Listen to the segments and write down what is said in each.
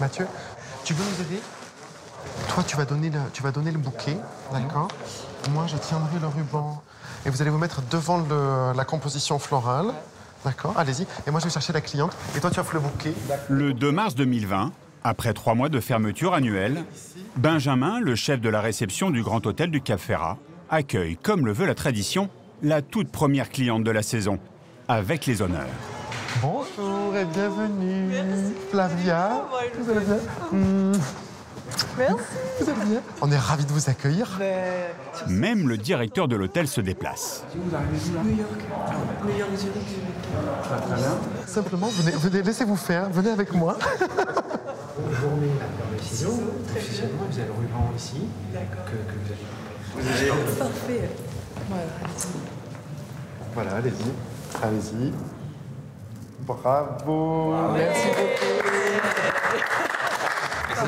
Mathieu, tu veux nous aider? Toi, tu vas donner le bouquet, d'accord? Moi, je tiendrai le ruban. Et vous allez vous mettre devant la composition florale, d'accord? Allez-y. Et moi, je vais chercher la cliente. Et toi, tu offres le bouquet. Le 2 mars 2020, après 3 mois de fermeture annuelle, Benjamin, le chef de la réception du Grand Hôtel du Cap Ferrat, accueille, comme le veut la tradition, la toute première cliente de la saison, avec les honneurs. Bonjour et bienvenue. Merci. Flavia, vous allez bien? Merci. Vous allez bien? On est ravis de vous accueillir. Même le directeur de l'hôtel se déplace. New York. New York, Zurich. Très bien. Simplement, venez, laissez-vous faire. Venez avec moi. Vous remettez le ciseau, officiellement, vous avez le ruban ici, que vous allez couper. Parfait. Voilà, allez-y. Allez-y. Bravo. Merci beaucoup.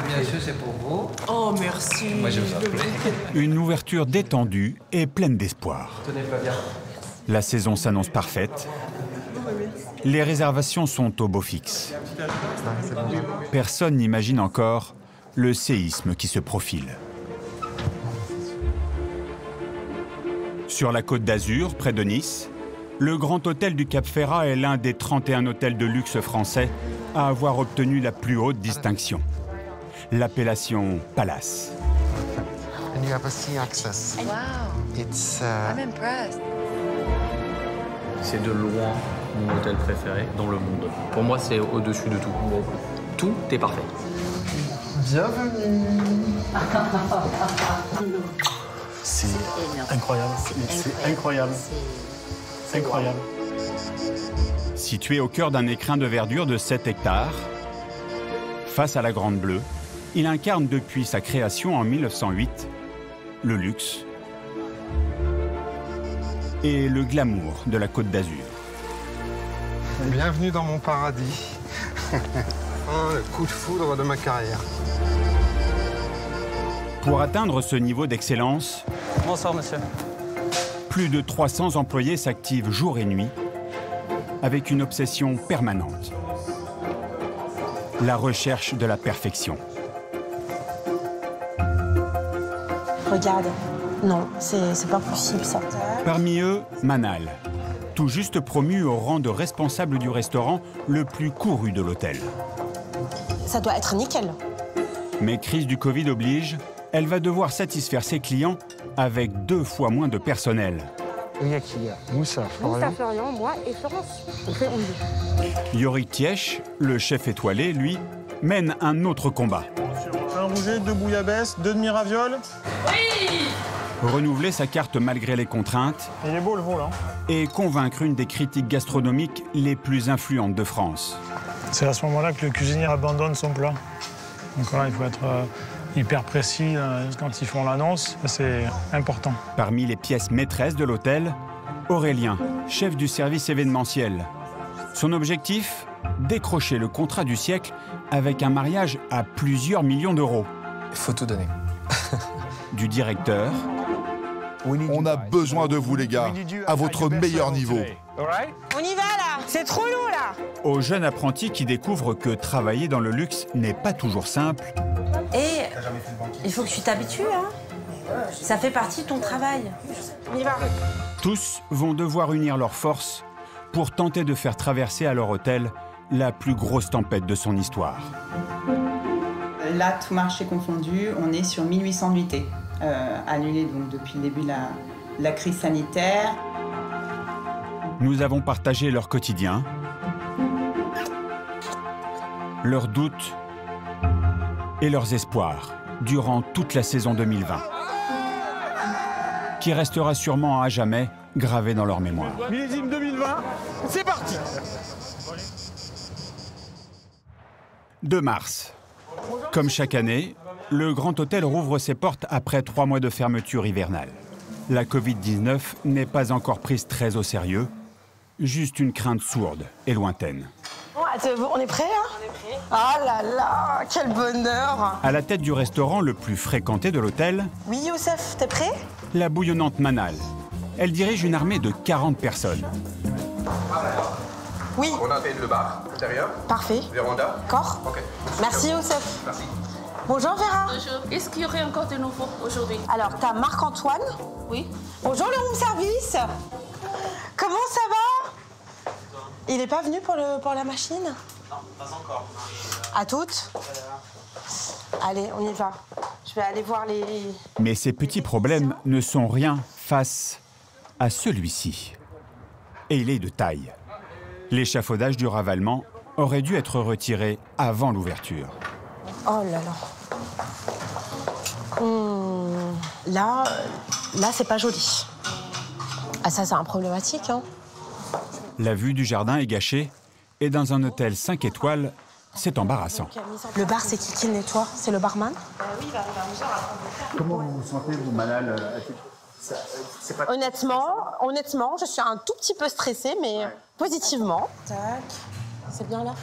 Bien sûr, c'est pour vous. Oh, merci. Moi, je vous en prie. Une ouverture détendue et pleine d'espoir. Tenez, Flavia. La saison s'annonce parfaite. Les réservations sont au beau fixe. Personne n'imagine encore le séisme qui se profile. Sur la Côte d'Azur, près de Nice, le Grand Hôtel du Cap Ferrat est l'un des 31 hôtels de luxe français à avoir obtenu la plus haute distinction, l'appellation Palace. And you have a sea access. Wow, It's, I'm impressed. C'est de loin mon hôtel préféré dans le monde. Pour moi, c'est au-dessus de tout. Tout est parfait. Bienvenue. C'est incroyable. C'est incroyable. C'est incroyable. Situé au cœur d'un écrin de verdure de 7 hectares, face à la Grande Bleue, il incarne depuis sa création en 1908 le luxe et le glamour de la Côte d'Azur. Bienvenue dans mon paradis. Le coup de foudre de ma carrière. Pour atteindre ce niveau d'excellence, Bonsoir, monsieur. plus de 300 employés s'activent jour et nuit avec une obsession permanente. La recherche de la perfection. Regarde. Non, c'est pas possible, ça. Parmi eux, Manal, tout juste promu au rang de responsable du restaurant le plus couru de l'hôtel. Ça doit être nickel. Mais crise du Covid oblige, elle va devoir satisfaire ses clients avec 2 fois moins de personnel. Il y a qui? Moussa, Moussa, Florian, moi et Florence. On fait 11. Yorick Tiech, le chef étoilé, lui, mène un autre combat. Un rouget, 2 bouillabaisse, 2 demi-ravioles. Renouveler sa carte malgré les contraintes Il est beau le vol, hein. et convaincre une des critiques gastronomiques les plus influentes de France. C'est à ce moment-là que le cuisinier abandonne son plat. Donc voilà, il faut être hyper précis quand ils font l'annonce, c'est important. Parmi les pièces maîtresses de l'hôtel, Aurélien, chef du service événementiel. Son objectif? Décrocher le contrat du siècle avec un mariage à plusieurs millions d'euros. Il faut tout donner. Du directeur On a besoin de vous, les gars, à votre meilleur niveau. On y va, là. C'est trop long, là. au jeune apprenti qui découvre que travailler dans le luxe n'est pas toujours simple. Et il faut que tu t'habitues, hein. Ça fait partie de ton travail. On y va. Tous vont devoir unir leurs forces pour tenter de faire traverser à leur hôtel la plus grosse tempête de son histoire. Là, tout marché confondu, on est sur 1800 nuitées annulées donc, depuis le début de la crise sanitaire. Nous avons partagé leur quotidien, leurs doutes et leurs espoirs durant toute la saison 2020, qui restera sûrement à jamais gravé dans leur mémoire. Millésime 2020, c'est parti. 2 mars. Comme chaque année, le Grand Hôtel rouvre ses portes après 3 mois de fermeture hivernale. La Covid-19 n'est pas encore prise très au sérieux, juste une crainte sourde et lointaine. On est prêts, hein? On est prêts. Ah là là, quel bonheur! À la tête du restaurant le plus fréquenté de l'hôtel, Oui, Youssef, t'es prêt? la bouillonnante Manal. Elle dirige une armée de 40 personnes. Oui. On a fait le bar intérieur. Parfait. Véranda. D'accord. Ok. Merci Youssef. Merci. Bonjour Vera. Bonjour. Est-ce qu'il y aurait encore de nouveau aujourd'hui? Alors, t'as Marc-Antoine. Oui. Bonjour le room service. Comment ça va? Il n'est pas venu pour la machine? Non, pas encore. À toutes? Allez, on y va. Je vais aller voir les... Mais ces petits problèmes ne sont rien face à celui-ci. Et il est de taille. L'échafaudage du ravalement aurait dû être retiré avant l'ouverture. Oh là là. Là, c'est pas joli. Ah ça, c'est un problématique, hein. La vue du jardin est gâchée et dans un hôtel 5 étoiles, c'est embarrassant. Le bar, c'est qui nettoie? C'est le barman? Oui, il va arriver à 11h après. Comment vous vous sentez, vous, Manal? Honnêtement, je suis un tout petit peu stressée, mais positivement. Tac, c'est bien là.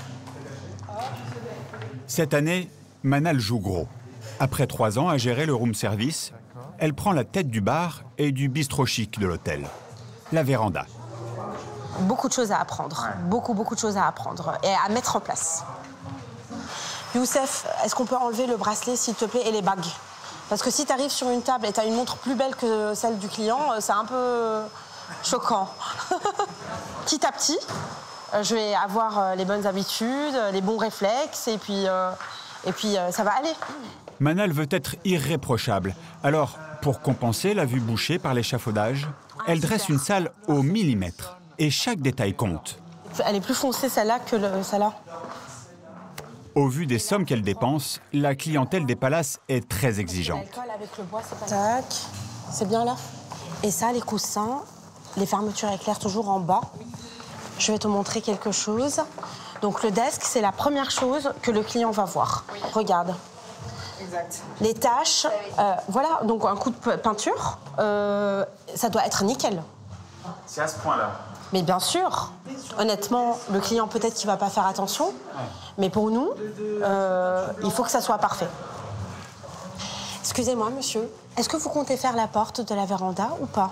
Cette année, Manal joue gros. Après 3 ans à gérer le room service, elle prend la tête du bar et du bistrot chic de l'hôtel, la Véranda. Beaucoup de choses à apprendre, beaucoup de choses à apprendre et à mettre en place. Youssef, est-ce qu'on peut enlever le bracelet, s'il te plaît, et les bagues? Parce que si tu arrives sur une table et tu as une montre plus belle que celle du client, c'est un peu choquant. Petit à petit, je vais avoir les bonnes habitudes, les bons réflexes, et puis ça va aller. Manal veut être irréprochable. Alors, pour compenser la vue bouchée par l'échafaudage, elle dresse une salle au millimètre. Et chaque détail compte. Elle est plus foncée celle-là que celle-là. Au vu des sommes qu'elle dépense, la clientèle des palaces est très exigeante. Avec le bois, c'est pas... Tac, c'est bien là. Et ça, les coussins, les fermetures éclair toujours en bas. Je vais te montrer quelque chose. Donc le desk, c'est la première chose que le client va voir. Oui. Regarde. Exact. Les taches, voilà, donc un coup de peinture, ça doit être nickel. C'est à ce point-là. Mais bien sûr, honnêtement, le client peut-être qu'il ne va pas faire attention, mais pour nous, il faut que ça soit parfait. Excusez-moi, monsieur, est-ce que vous comptez faire la porte de la véranda ou pas?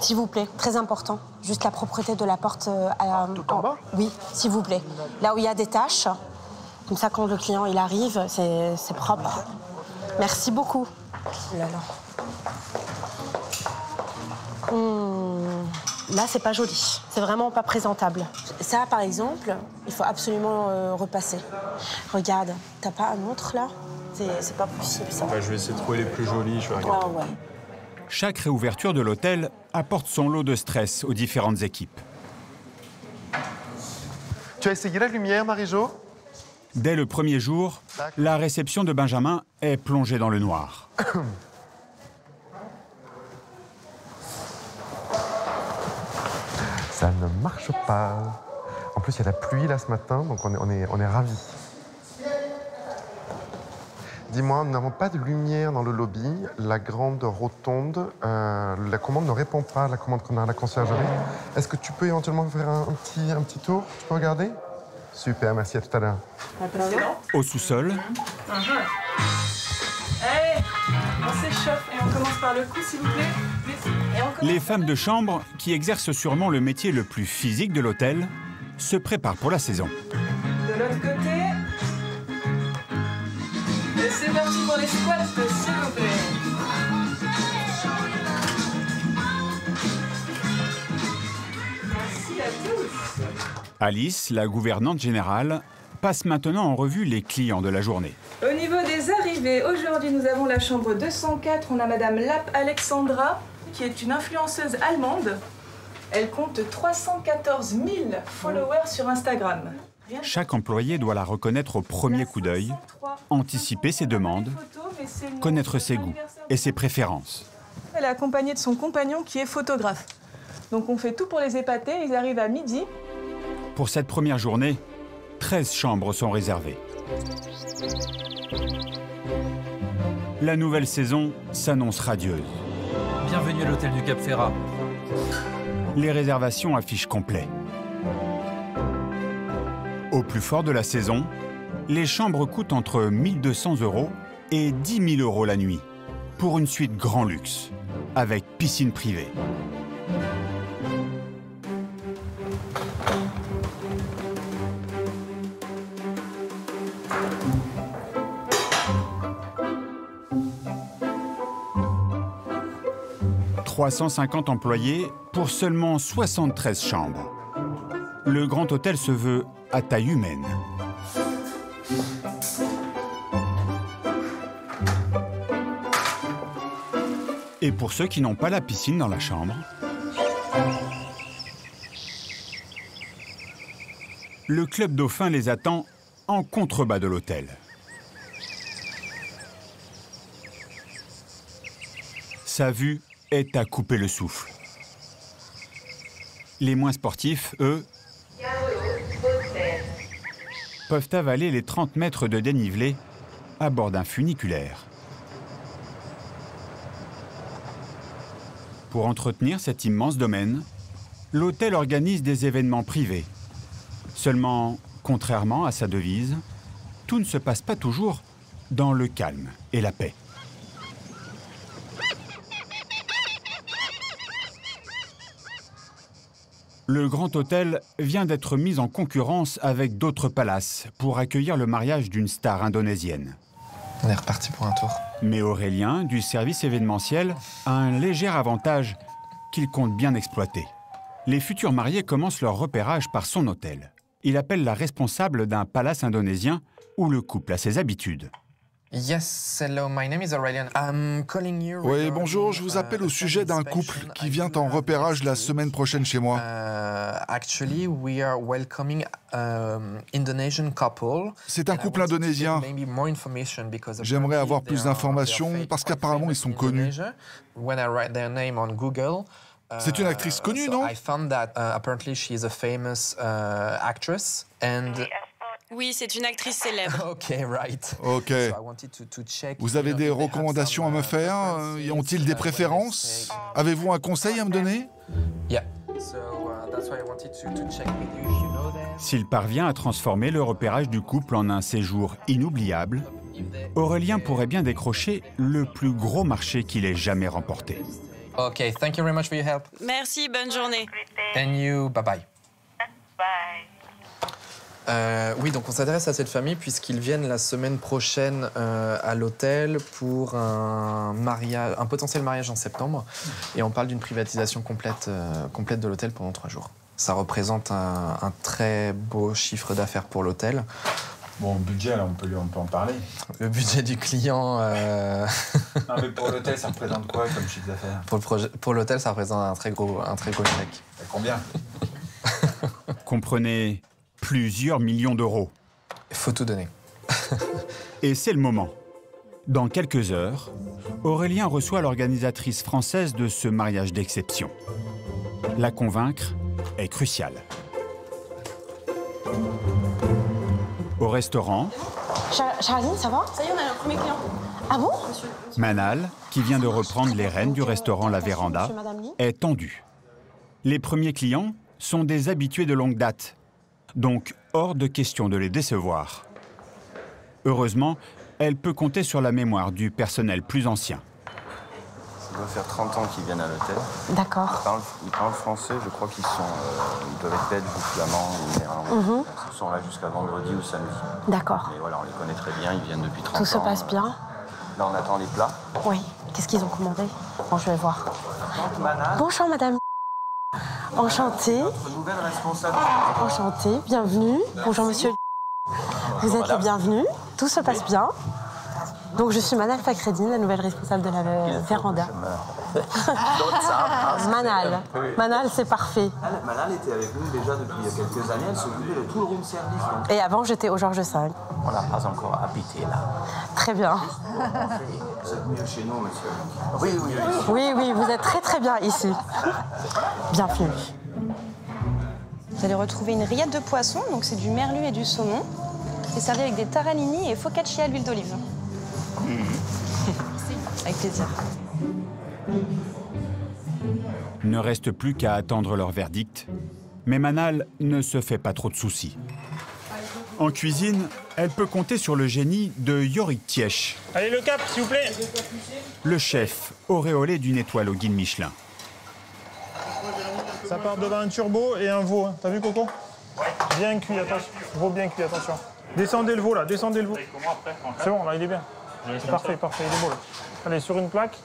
S'il vous plaît, très important. Juste la propreté de la porte tout en bas? Oui, s'il vous plaît. Là où il y a des taches, comme ça, quand le client il arrive, c'est propre. Merci beaucoup. Oh là là. Là, c'est pas joli. C'est vraiment pas présentable. Ça, par exemple, il faut absolument repasser. Regarde, t'as pas un autre là? C'est pas possible, ça. Bah, je vais essayer de trouver les plus jolis, je vais regarder. Ah, ouais. Chaque réouverture de l'hôtel apporte son lot de stress aux différentes équipes. Tu as essayé la lumière, Marie-Jo? Dès le premier jour, la réception de Benjamin est plongée dans le noir. Ça ne marche pas. En plus, il y a la pluie là ce matin, donc on est ravis. Dis-moi, nous n'avons pas de lumière dans le lobby. La grande rotonde, la commande ne répond pas à la commande qu'on a à la conciergerie. Est-ce que tu peux éventuellement faire un petit tour? Tu peux regarder? Super, merci, à tout à l'heure. Au sous-sol, Allez, on s'échauffe et on commence par le cou, s'il vous plaît. les femmes de chambre, qui exercent sûrement le métier le plus physique de l'hôtel, se préparent pour la saison. De l'autre côté. Et c'est parti pour les squats, s'il vous plaît. Merci à tous. Alice, la gouvernante générale, passe maintenant en revue les clients de la journée. Au niveau des arrivées, aujourd'hui nous avons la chambre 204. On a Madame Lapp Alexandra, qui est une influenceuse allemande. Elle compte 314 000 followers sur Instagram. Chaque employé doit la reconnaître au premier coup d'œil, anticiper ses demandes, connaître ses goûts et ses préférences. Elle est accompagnée de son compagnon qui est photographe. Donc on fait tout pour les épater, ils arrivent à midi. Pour cette première journée, 13 chambres sont réservées. La nouvelle saison s'annonce radieuse. Bienvenue à l'hôtel du Cap Ferrat. Les réservations affichent complet. Au plus fort de la saison, les chambres coûtent entre 1 200 € et 10 000 € la nuit, pour une suite grand luxe, avec piscine privée. 350 employés pour seulement 73 chambres. Le Grand Hôtel se veut à taille humaine. Et pour ceux qui n'ont pas la piscine dans la chambre, le Club Dauphin les attend en contrebas de l'hôtel. Sa vue est à couper le souffle. Les moins sportifs, eux, peuvent avaler les 30 mètres de dénivelé à bord d'un funiculaire. Pour entretenir cet immense domaine, l'hôtel organise des événements privés. Seulement, contrairement à sa devise, tout ne se passe pas toujours dans le calme et la paix. Le Grand Hôtel vient d'être mis en concurrence avec d'autres palaces pour accueillir le mariage d'une star indonésienne. On est reparti pour un tour. Mais Aurélien, du service événementiel, a un léger avantage qu'il compte bien exploiter. Les futurs mariés commencent leur repérage par son hôtel. Il appelle la responsable d'un palace indonésien où le couple a ses habitudes. Yes, hello, my name is Aurelian. I'm calling you. Oui, bonjour, je vous appelle au sujet d'un couple qui vient en repérage la semaine prochaine chez moi. Actually, we are welcoming Indonesian couple. C'est un couple indonésien. J'aimerais avoir plus d'informations parce qu'apparemment ils sont connus. When I write their name on Google. C'est une actrice connue, non? I found that apparently she is a famous actress and. Oui, c'est une actrice célèbre. OK, right. OK. Vous avez des recommandations à me faire? Ont-ils des préférences? Avez-vous un conseil à me donner? S'il parvient à transformer le repérage du couple en un séjour inoubliable, Aurélien pourrait bien décrocher le plus gros marché qu'il ait jamais remporté. OK, thank you very much for your help. Merci, bonne journée. And you, bye-bye. Bye. Oui, donc on s'adresse à cette famille puisqu'ils viennent la semaine prochaine à l'hôtel pour un potentiel mariage en septembre. Et on parle d'une privatisation complète de l'hôtel pendant 3 jours. Ça représente un très beau chiffre d'affaires pour l'hôtel. Bon, budget, là, on peut en parler. Le budget du client... Non, mais pour l'hôtel, ça représente quoi comme chiffre d'affaires? Pour l'hôtel, ça représente un très gros chèque. Combien? Comprenez... plusieurs millions d'euros. Il faut tout donner. Et c'est le moment. Dans quelques heures, Aurélien reçoit l'organisatrice française de ce mariage d'exception. La convaincre est crucial. Au restaurant... Charline, ça va? Ça y est, on a un premier client. Ah bon? Manal, qui vient de reprendre les rênes du restaurant La Véranda, est tendu. Les premiers clients sont des habitués de longue date. Donc, hors de question de les décevoir. Heureusement, elle peut compter sur la mémoire du personnel plus ancien. Ça doit faire 30 ans qu'ils viennent à l'hôtel. D'accord. Ils parlent français, je crois qu'ils doivent être belges ou flamands ou néerlandais. Ils sont là jusqu'à vendredi ou samedi. D'accord. Mais voilà, on les connaît très bien, ils viennent depuis 30 ans. Tout se passe bien? Là, on attend les plats. Oui. Qu'est-ce qu'ils ont commandé? Bon, je vais voir. Bonjour, madame. Enchantée. Notre nouvelle responsable. Enchantée, bienvenue. Bonjour monsieur. Vous êtes les bienvenus. Tout se passe bien. Donc je suis Manal Fakhreddine, la nouvelle responsable de la Véranda. Manal. Manal, c'est parfait. Manal était avec nous déjà depuis quelques années. Elle s'occupait de tout le room service. Donc. Et avant, j'étais au Georges V. On n'a pas encore habité là. Très bien. Vous êtes mieux chez nous, monsieur. Oui, oui, oui. Oui, oui, vous êtes très très bien ici. Bienvenue. Vous allez retrouver une rillette de poisson, donc c'est du merlu et du saumon. C'est servi avec des taralini et focaccia à l'huile d'olive. Avec plaisir. Ne reste plus qu'à attendre leur verdict. Mais Manal ne se fait pas trop de soucis. En cuisine, elle peut compter sur le génie de Yorick Tiesch. Allez, le cap, s'il vous plaît. Le chef, auréolé d'une étoile au guide Michelin. Ça part devant un turbo et un veau. Hein. T'as vu, Coco? Ouais. Bien cuit, attention. Veau bien cuit, attention. Descendez le veau, là, descendez le veau. C'est bon, là, il est bien. C'est parfait, parfait, il est beau, là. Allez, sur une plaque.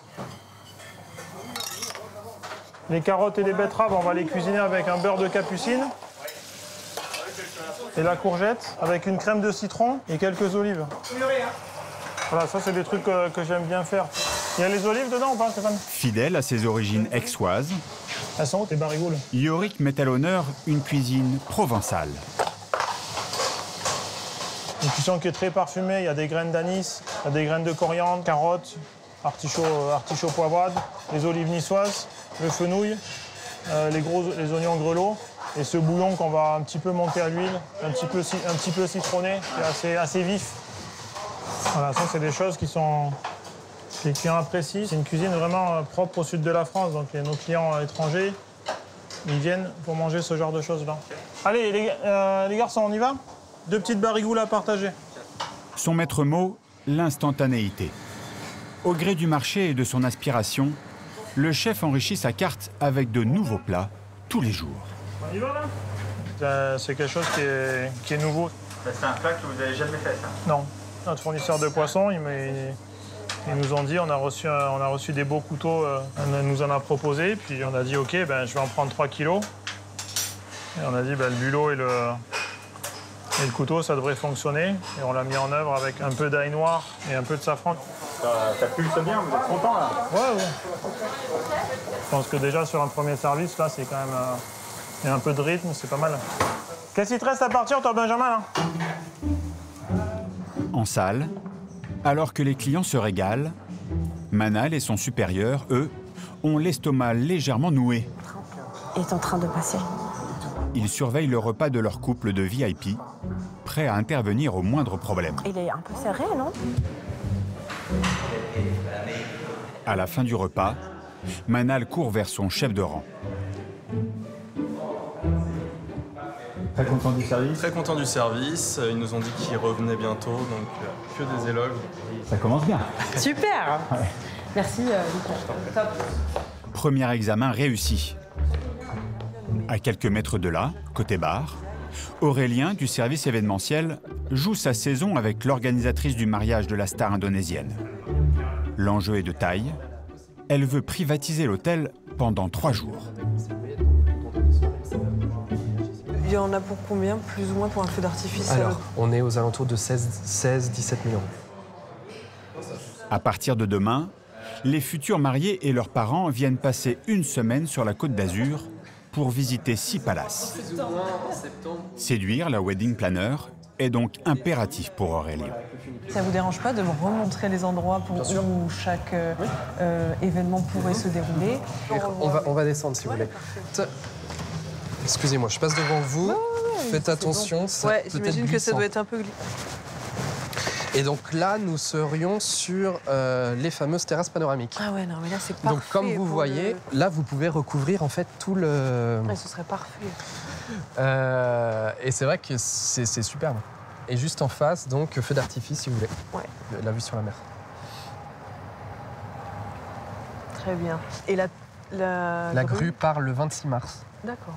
Les carottes et les betteraves, on va les cuisiner avec un beurre de capucine. Et la courgette avec une crème de citron et quelques olives. Voilà, ça c'est des trucs que j'aime bien faire. Il y a les olives dedans ou pas, Stéphane? Fidèle à ses origines aixoises, elles sont où tes barigoules? Yorick met à l'honneur une cuisine provençale. Une cuisson qui est très parfumée, il y a des graines d'anis, il y a des graines de coriandre, carottes, artichauts poivrades, les olives niçoises, le fenouil, les oignons grelots. Et ce bouillon qu'on va un petit peu monter à l'huile, un petit peu citronné, qui est assez vif. Voilà, ça c'est des choses que les clients apprécient. C'est une cuisine vraiment propre au sud de la France, donc nos clients étrangers, ils viennent pour manger ce genre de choses-là. Allez, les garçons, on y va? 2 petites barigoules à partager. Son maître mot, l'instantanéité. Au gré du marché et de son aspiration, le chef enrichit sa carte avec de nouveaux plats tous les jours. On y va là? C'est quelque chose qui est nouveau. C'est un plat que vous n'avez jamais fait, ça? Non. Notre fournisseur de poissons, ils nous ont dit, on a reçu des beaux couteaux, on nous en a proposé, puis on a dit, OK, ben, je vais en prendre 3 kilos. Et on a dit, ben, le bulot et le couteau, ça devrait fonctionner. Et on l'a mis en œuvre avec un peu d'ail noir et un peu de safran. Ça pulse bien, vous êtes content là? Ouais. Je pense que déjà sur un premier service, là, c'est quand même... il y a un peu de rythme, c'est pas mal. Qu'est-ce qu'il te reste à partir, toi, Benjamin, là? En salle, alors que les clients se régalent, Manal et son supérieur, eux, ont l'estomac légèrement noué. Il est en train de passer. Ils surveillent le repas de leur couple de VIP, prêts à intervenir au moindre problème. Il est un peu serré, non? À la fin du repas, Manal court vers son chef de rang. Très content du service? Très content du service. Ils nous ont dit qu'ils revenaient bientôt, donc que des éloges. Ça commence bien. Super. Ouais. Merci, Lucas. Top. Premier examen réussi. À quelques mètres de là, côté bar, Aurélien, du service événementiel, joue sa saison avec l'organisatrice du mariage de la star indonésienne. L'enjeu est de taille. Elle veut privatiser l'hôtel pendant 3 jours. Il y en a pour combien, plus ou moins, pour un feu d'artifice? Alors, on est aux alentours de 16-17 000 €. À partir de demain, les futurs mariés et leurs parents viennent passer une semaine sur la Côte d'Azur pour visiter 6 palaces. Séduire la wedding planner est donc impératif pour Aurélien. Ça vous dérange pas de me remontrer les endroits où chaque événement pourrait se dérouler? On va descendre, si vous voulez. Excusez-moi, je passe devant vous. Faites attention. Bon. Ouais, j'imagine que ça doit être un peu glissant. Et donc là, nous serions sur les fameuses terrasses panoramiques. Ah ouais, non, mais là, c'est parfait. Donc comme vous voyez, là, vous pouvez recouvrir en fait tout le... Ouais, ce serait parfait. Et c'est vrai que c'est superbe. Et juste en face, donc, feu d'artifice, si vous voulez. Ouais. La vue sur la mer. Très bien. Et la grue part le 26 mars. D'accord.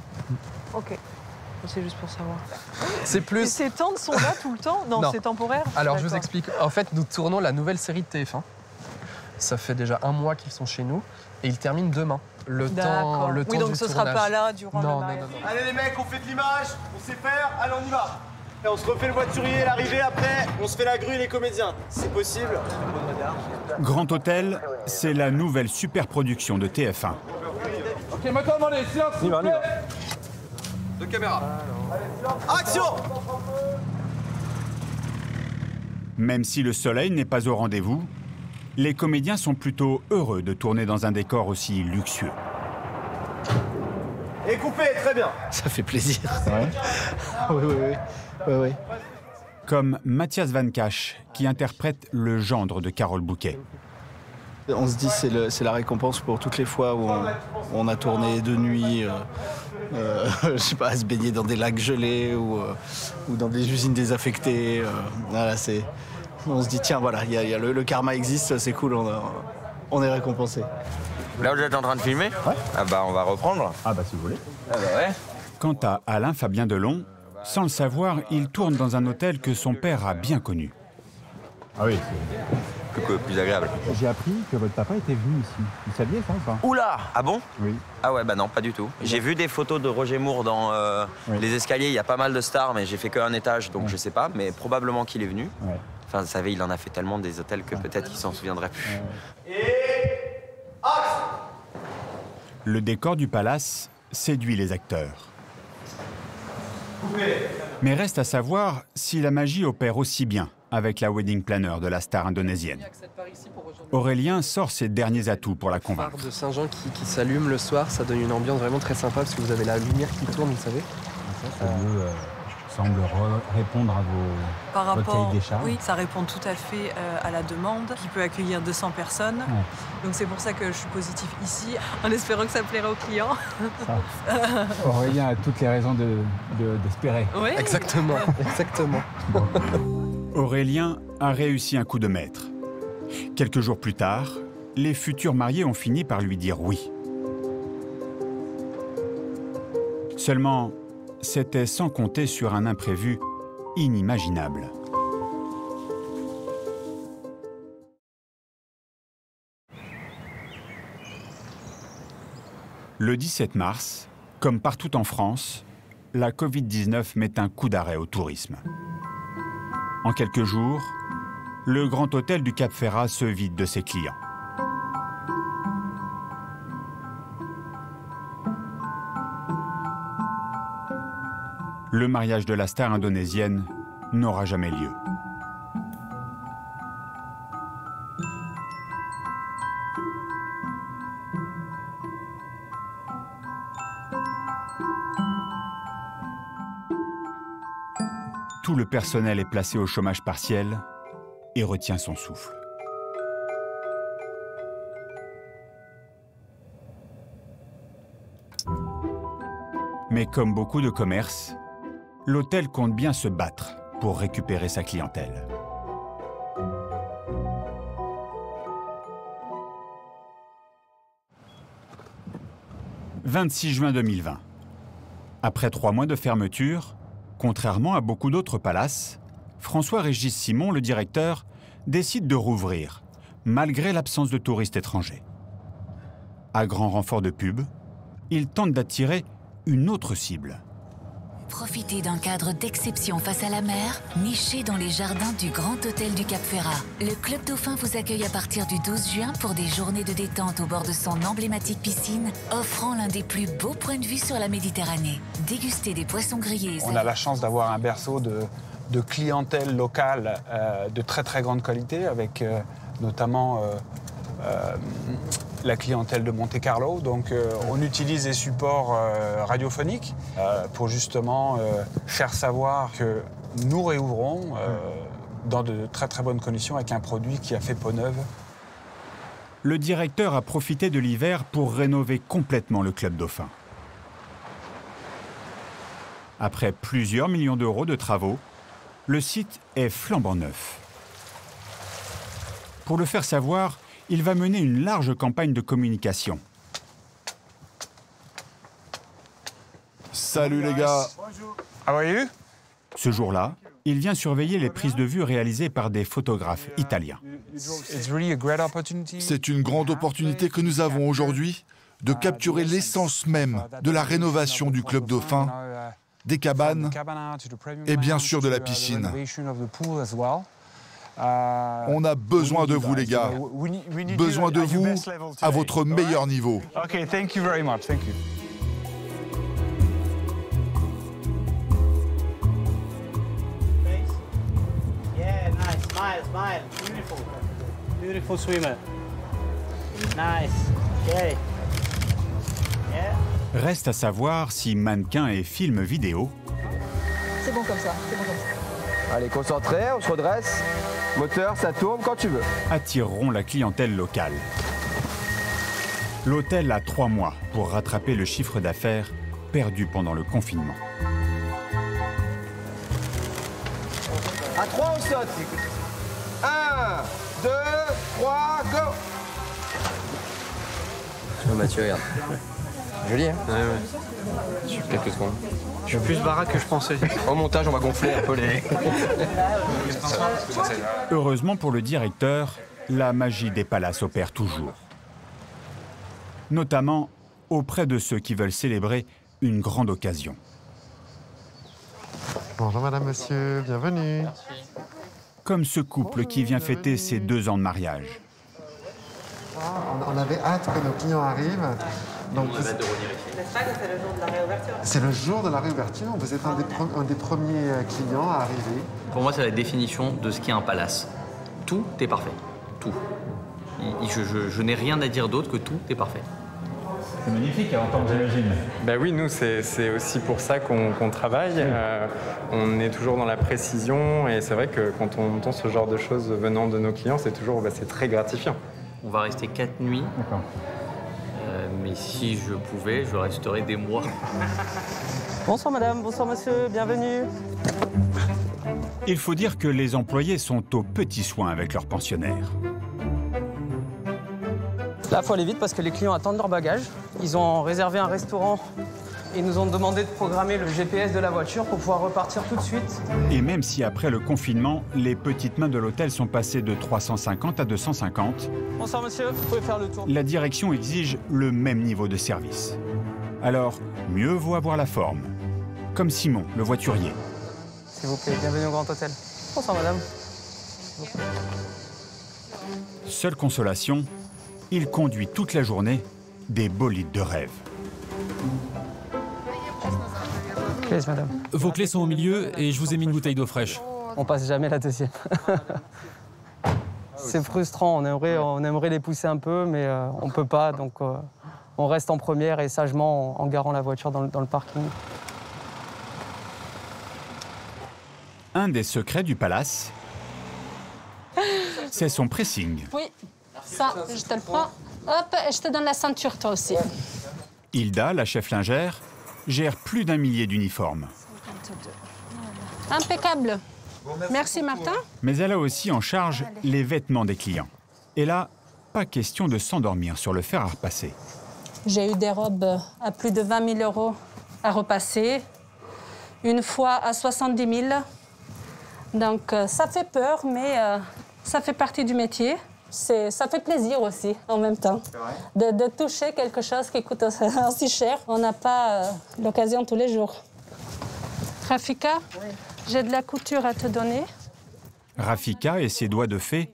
Ok. C'est juste pour savoir. C'est plus... Et ces tentes sont là tout le temps? Non, c'est temporaire? Alors, je vous explique. En fait, nous tournons la nouvelle série de TF1. Ça fait déjà 1 mois qu'ils sont chez nous. Et ils terminent demain. Le temps du tournage. Oui, donc ce ne sera pas là durant le mariage. Non. Allez les mecs, on fait de l'image, on sait faire, allez on y va. Et on se refait le voiturier, l'arrivée après, on se fait la grue et les comédiens. C'est possible. Grand Hôtel, c'est la nouvelle superproduction de TF1. Ok, maintenant demandez, silence, s'il vous plaît. De caméra. Action! Même si le soleil n'est pas au rendez-vous, les comédiens sont plutôt heureux de tourner dans un décor aussi luxueux. Et coupé, très bien. Ça fait plaisir. Ouais. Oui. Comme Mathias Van Cache, qui interprète le gendre de Carole Bouquet. On se dit que c'est la récompense pour toutes les fois où on a tourné de nuit, je sais pas, à se baigner dans des lacs gelés ou dans des usines désaffectées. Voilà, on se dit, tiens, voilà, le karma existe, c'est cool, on est récompensé. Là, vous êtes en train de filmer? Ouais. Ah bah, on va reprendre. Ah bah, si vous voulez. Ah bah ouais. Quant à Alain Fabien Delon, sans le savoir, il tourne dans un hôtel que son père a bien connu. Ah oui, plus agréable. J'ai appris que votre papa était venu ici. Vous saviez ça ou pas? Oula! Ah bon? Oui. Ah ouais, bah non, pas du tout. J'ai vu des photos de Roger Moore dans les escaliers, il y a pas mal de stars, mais j'ai fait qu'un étage, donc je sais pas, mais probablement qu'il est venu. Ouais. Enfin, vous savez, il en a fait tellement des hôtels que peut-être qu'il s'en souviendrait plus. Le décor du palace séduit les acteurs. Mais reste à savoir si la magie opère aussi bien avec la wedding planner de la star indonésienne. Aurélien sort ses derniers atouts pour la convaincre. Le phare de Saint-Jean qui s'allume le soir, ça donne une ambiance vraiment très sympa parce que vous avez la lumière qui tourne, vous savez. Ça semble répondre à Par votre rapport, cahier des charges. oui, ça répond tout à fait à la demande, qui peut accueillir 200 personnes. Ouais. Donc c'est pour ça que je suis positive ici, en espérant que ça plaira aux clients. Aurélien a toutes les raisons d'espérer. Oui. Exactement, exactement. Aurélien a réussi un coup de maître. Quelques jours plus tard, les futurs mariés ont fini par lui dire oui. Seulement, c'était sans compter sur un imprévu inimaginable. Le 17 mars, comme partout en France, la Covid-19 met un coup d'arrêt au tourisme. En quelques jours, le Grand Hôtel du Cap Ferrat se vide de ses clients. Le mariage de la star indonésienne n'aura jamais lieu. Tout le personnel est placé au chômage partiel et retient son souffle. Mais comme beaucoup de commerces, l'hôtel compte bien se battre pour récupérer sa clientèle. « 26 juin 2020. Après 3 mois de fermeture, contrairement à beaucoup d'autres palaces, François-Régis Simon, le directeur, décide de rouvrir, malgré l'absence de touristes étrangers. À grand renfort de pub, il tente d'attirer une autre cible. Profitez d'un cadre d'exception face à la mer, niché dans les jardins du Grand Hôtel du Cap Ferrat. Le Club Dauphin vous accueille à partir du 12 juin pour des journées de détente au bord de son emblématique piscine, offrant l'un des plus beaux points de vue sur la Méditerranée. Dégustez des poissons grillés. On a la chance d'avoir un berceau de clientèle locale de très très grande qualité, avec notamment la clientèle de Monte Carlo. Donc on utilise des supports radiophoniques pour justement faire savoir que nous réouvrons dans de très très bonnes conditions avec un produit qui a fait peau neuve. Le directeur a profité de l'hiver pour rénover complètement le Club Dauphin. Après plusieurs millions d'euros de travaux, le site est flambant neuf. Pour le faire savoir, il va mener une large campagne de communication. Salut les gars. How are you? Ce jour-là, il vient surveiller les prises de vue réalisées par des photographes italiens. C'est une grande opportunité que nous avons aujourd'hui de capturer l'essence même de la rénovation du Club Dauphin, des cabanes et bien sûr de la piscine. On a besoin de vous, les gars. Besoin de vous à votre meilleur niveau. OK, thank you very much. Thank you. Yeah, nice. Smile, smile. Beautiful. Beautiful swimmer. Nice. Okay. Yeah. Reste à savoir si mannequins et films vidéo C'est bon comme ça, c'est bon comme ça. Allez, concentré, on se redresse. Moteur, ça tourne quand tu veux. attireront la clientèle locale. L'hôtel a 3 mois pour rattraper le chiffre d'affaires perdu pendant le confinement. À 3, on saute. 1, 2, 3, go. Mathieu, regarde. Joli, hein? Ouais. Sur quelques secondes. Je suis plus baraque que je pensais. Au montage, on va gonfler un peu les... Heureusement pour le directeur, la magie des palaces opère toujours. Notamment auprès de ceux qui veulent célébrer une grande occasion. Bonjour madame, monsieur, bienvenue. Comme ce couple qui vient fêter ses 2 ans de mariage. On avait hâte que nos clients arrivent. Donc, N'est-ce pas que c'est le jour de la réouverture? c'est le jour de la réouverture, vous êtes un des premiers clients à arriver. Pour moi, c'est la définition de ce qu'est un palace. Tout est parfait. Tout. Je n'ai rien à dire d'autre que tout est parfait. C'est magnifique à entendre, j'imagine. Ben oui, nous, c'est aussi pour ça qu'on travaille. On est toujours dans la précision et c'est vrai que quand on entend ce genre de choses venant de nos clients, c'est toujours c'est très gratifiant. On va rester 4 nuits. Mais si je pouvais, je resterais des mois. Bonsoir madame, bonsoir monsieur, bienvenue. Il faut dire que les employés sont aux petits soins avec leurs pensionnaires. Là, il faut aller vite parce que les clients attendent leur bagage. Ils ont réservé un restaurant. Ils nous ont demandé de programmer le GPS de la voiture pour pouvoir repartir tout de suite. Et même si après le confinement, les petites mains de l'hôtel sont passées de 350 à 250, Bonsoir monsieur, vous pouvez faire le tour. la direction exige le même niveau de service. Alors, mieux vaut avoir la forme. Comme Simon, le voiturier. S'il vous plaît, bienvenue au Grand Hôtel. Bonsoir madame. Seule consolation, il conduit toute la journée des bolides de rêve. Please, madame. Vos clés sont au milieu et je vous ai mis une bouteille d'eau fraîche. On passe jamais la deuxième. C'est frustrant, on aimerait les pousser un peu, mais on peut pas, donc on reste en première et sagement en garant la voiture dans le parking. Un des secrets du palace, c'est son pressing. Oui, ça, je te le prends. Hop, et je te donne la ceinture, toi aussi. Hilda, la chef lingère, gère plus d'1 millier d'uniformes. Impeccable. Merci, Martin. Mais elle a aussi en charge les vêtements des clients. Et là, pas question de s'endormir sur le fer à repasser. J'ai eu des robes à plus de 20 000 € à repasser. Une fois à 70 000. Donc, ça fait peur, mais ça fait partie du métier. Ça fait plaisir aussi, en même temps, de toucher quelque chose qui coûte aussi cher. On n'a pas l'occasion tous les jours. Rafika, j'ai de la couture à te donner. Rafika et ses doigts de fée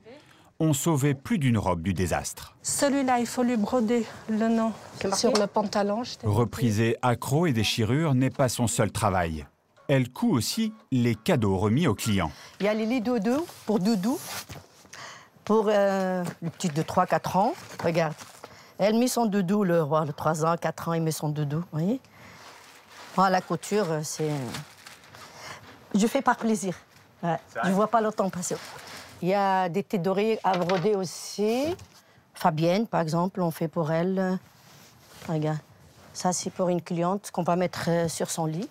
ont sauvé plus d'une robe du désastre. Celui-là, il faut lui broder le nom sur le pantalon. Repriser accros et déchirures n'est pas son seul travail. Elle coud aussi les cadeaux remis aux clients. Il y a les lits doudou pour doudou. Pour le petit de 3-4 ans, regarde. Elle met son doudou, le 3 ans, 4 ans, il met son doudou, vous voyez. Moi, la couture, c'est... Je fais par plaisir. Ouais. Je ne vois pas le temps passer. Il y a des têtes d'oreiller à broder aussi. Fabienne, par exemple, on fait pour elle. Regarde. Ça, c'est pour une cliente qu'on va mettre sur son lit.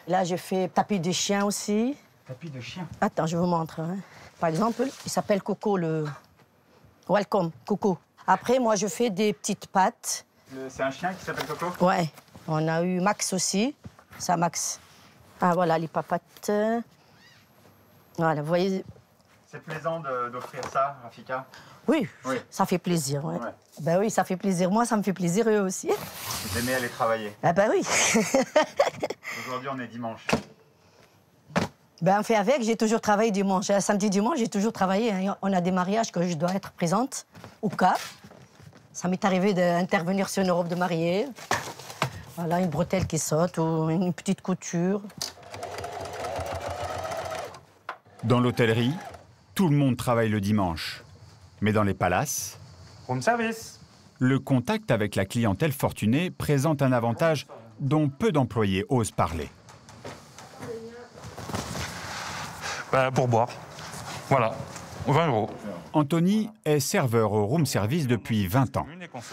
Là, j'ai fait tapis de chien aussi. Tapis de chien? Attends, je vous montre. Hein. Par exemple, il s'appelle Coco, le Welcome, Coco. Après, moi, je fais des petites pattes. C'est un chien qui s'appelle Coco? Ouais. On a eu Max aussi. Ça, Max. Ah, voilà, les papates. Voilà, vous voyez. C'est plaisant d'offrir ça, Rafika? Oui, ça fait plaisir. Ouais. Ouais. Ben oui, ça fait plaisir. Moi, ça me fait plaisir, eux aussi. Vous aimez aller travailler? Ah ben oui. Aujourd'hui, on est dimanche. Ben, on fait avec, j'ai toujours travaillé dimanche. Samedi, dimanche, j'ai toujours travaillé. On a des mariages que je dois être présente, au cas. Ça m'est arrivé d'intervenir sur une robe de mariée. Voilà, une bretelle qui saute ou une petite couture. Dans l'hôtellerie, tout le monde travaille le dimanche. Mais dans les palaces, Room service. Le contact avec la clientèle fortunée présente un avantage dont peu d'employés osent parler. Pour boire. Voilà, 20 €. Anthony est serveur au room service depuis 20 ans.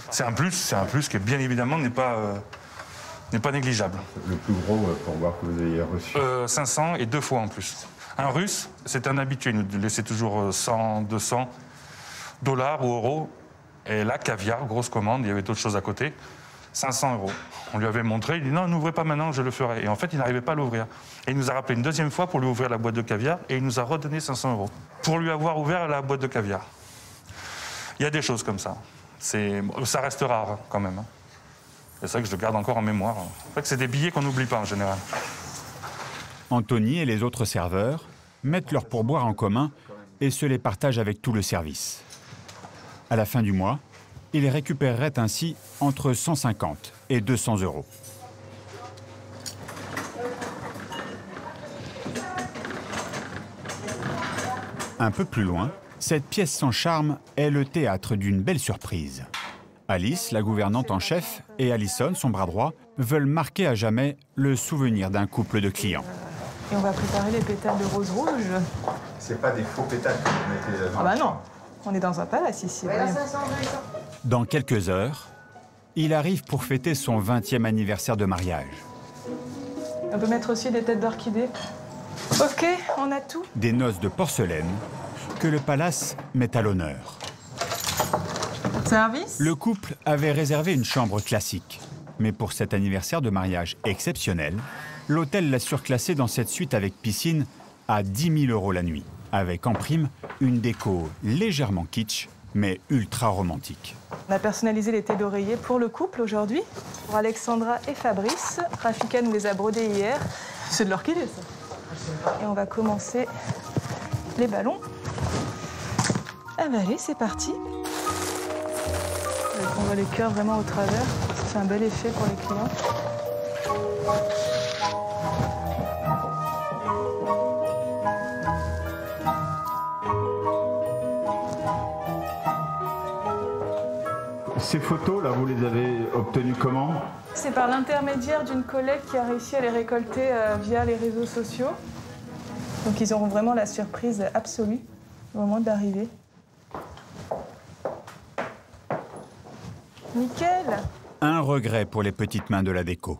C'est un plus qui bien évidemment n'est pas négligeable. Le plus gros pourboire que vous ayez reçu? 500 et 2 fois en plus. Un russe, c'est un habitué, il nous laissait toujours 100, 200 $ ou euros. Et là, caviar, grosse commande, il y avait d'autres choses à côté, 500 €. On lui avait montré, il dit non, n'ouvrez pas maintenant, je le ferai. Et en fait, il n'arrivait pas à l'ouvrir. Et il nous a rappelé une deuxième fois pour lui ouvrir la boîte de caviar et il nous a redonné 500 € pour lui avoir ouvert la boîte de caviar. Il y a des choses comme ça. Ça reste rare quand même. C'est ça que je le garde encore en mémoire. En fait, c'est des billets qu'on n'oublie pas en général. Anthony et les autres serveurs mettent leurs pourboires en commun et se les partagent avec tout le service. À la fin du mois, ils récupéreraient ainsi entre 150 et 200 euros. Un peu plus loin, cette pièce sans charme est le théâtre d'une belle surprise. Alice, la gouvernante en chef, et Alison, son bras droit, veulent marquer à jamais le souvenir d'un couple de clients. Et on va préparer les pétales de rose rouge. C'est pas des faux pétales que vous mettez dans Ah bah non, on est dans un palace ici. Dans quelques heures, il arrive pour fêter son 20e anniversaire de mariage. On peut mettre aussi des têtes d'orchidées. Ok, on a tout. Des noces de porcelaine que le palace met à l'honneur. Service ? Le couple avait réservé une chambre classique. Mais pour cet anniversaire de mariage exceptionnel, l'hôtel l'a surclassé dans cette suite avec piscine à 10 000 euros la nuit. Avec en prime une déco légèrement kitsch, mais ultra romantique. On a personnalisé les thés d'oreiller pour le couple aujourd'hui. Pour Alexandra et Fabrice, Rafika nous les a brodés hier. C'est de l'orchidée, ça. Et on va commencer les ballons. Ah bah allez, c'est parti. On voit les cœurs vraiment au travers. Ça fait un bel effet pour les clients. Ces photos-là, vous les avez obtenues comment? C'est par l'intermédiaire d'une collègue qui a réussi à les récolter via les réseaux sociaux. Donc ils auront vraiment la surprise absolue au moment d'arriver. Nickel! Un regret pour les petites mains de la déco.